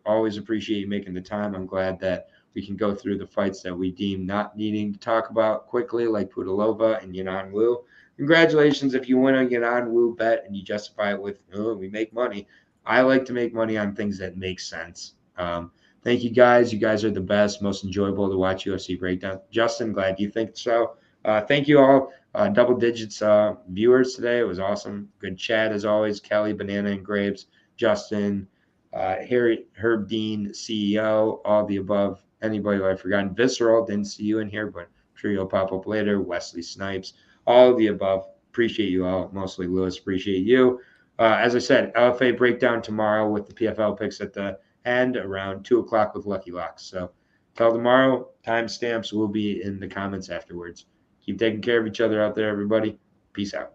always appreciate you making the time. I'm glad that we can go through the fights that we deem not needing to talk about quickly, like Pudilova and Yanan Wu. Congratulations if you win a Yanan Wu bet and you justify it with, we make money. I like to make money on things that make sense. Thank you guys. You guys are the best, most enjoyable to watch UFC Breakdown. Justin, glad you think so. Thank you all. double digits viewers today. It was awesome. Good chat as always. Kelly, Banana and Grapes, Justin, Harry, Herb Dean, CEO, all the above. Anybody who I've forgotten. Visceral, didn't see you in here, but I'm sure you'll pop up later. Wesley Snipes, all of the above. Appreciate you all. Mostly Lewis, appreciate you. As I said, LFA breakdown tomorrow with the PFL picks at the end around 2 o'clock with Lucky Locks. So till tomorrow, timestamps will be in the comments afterwards. Keep taking care of each other out there, everybody. Peace out.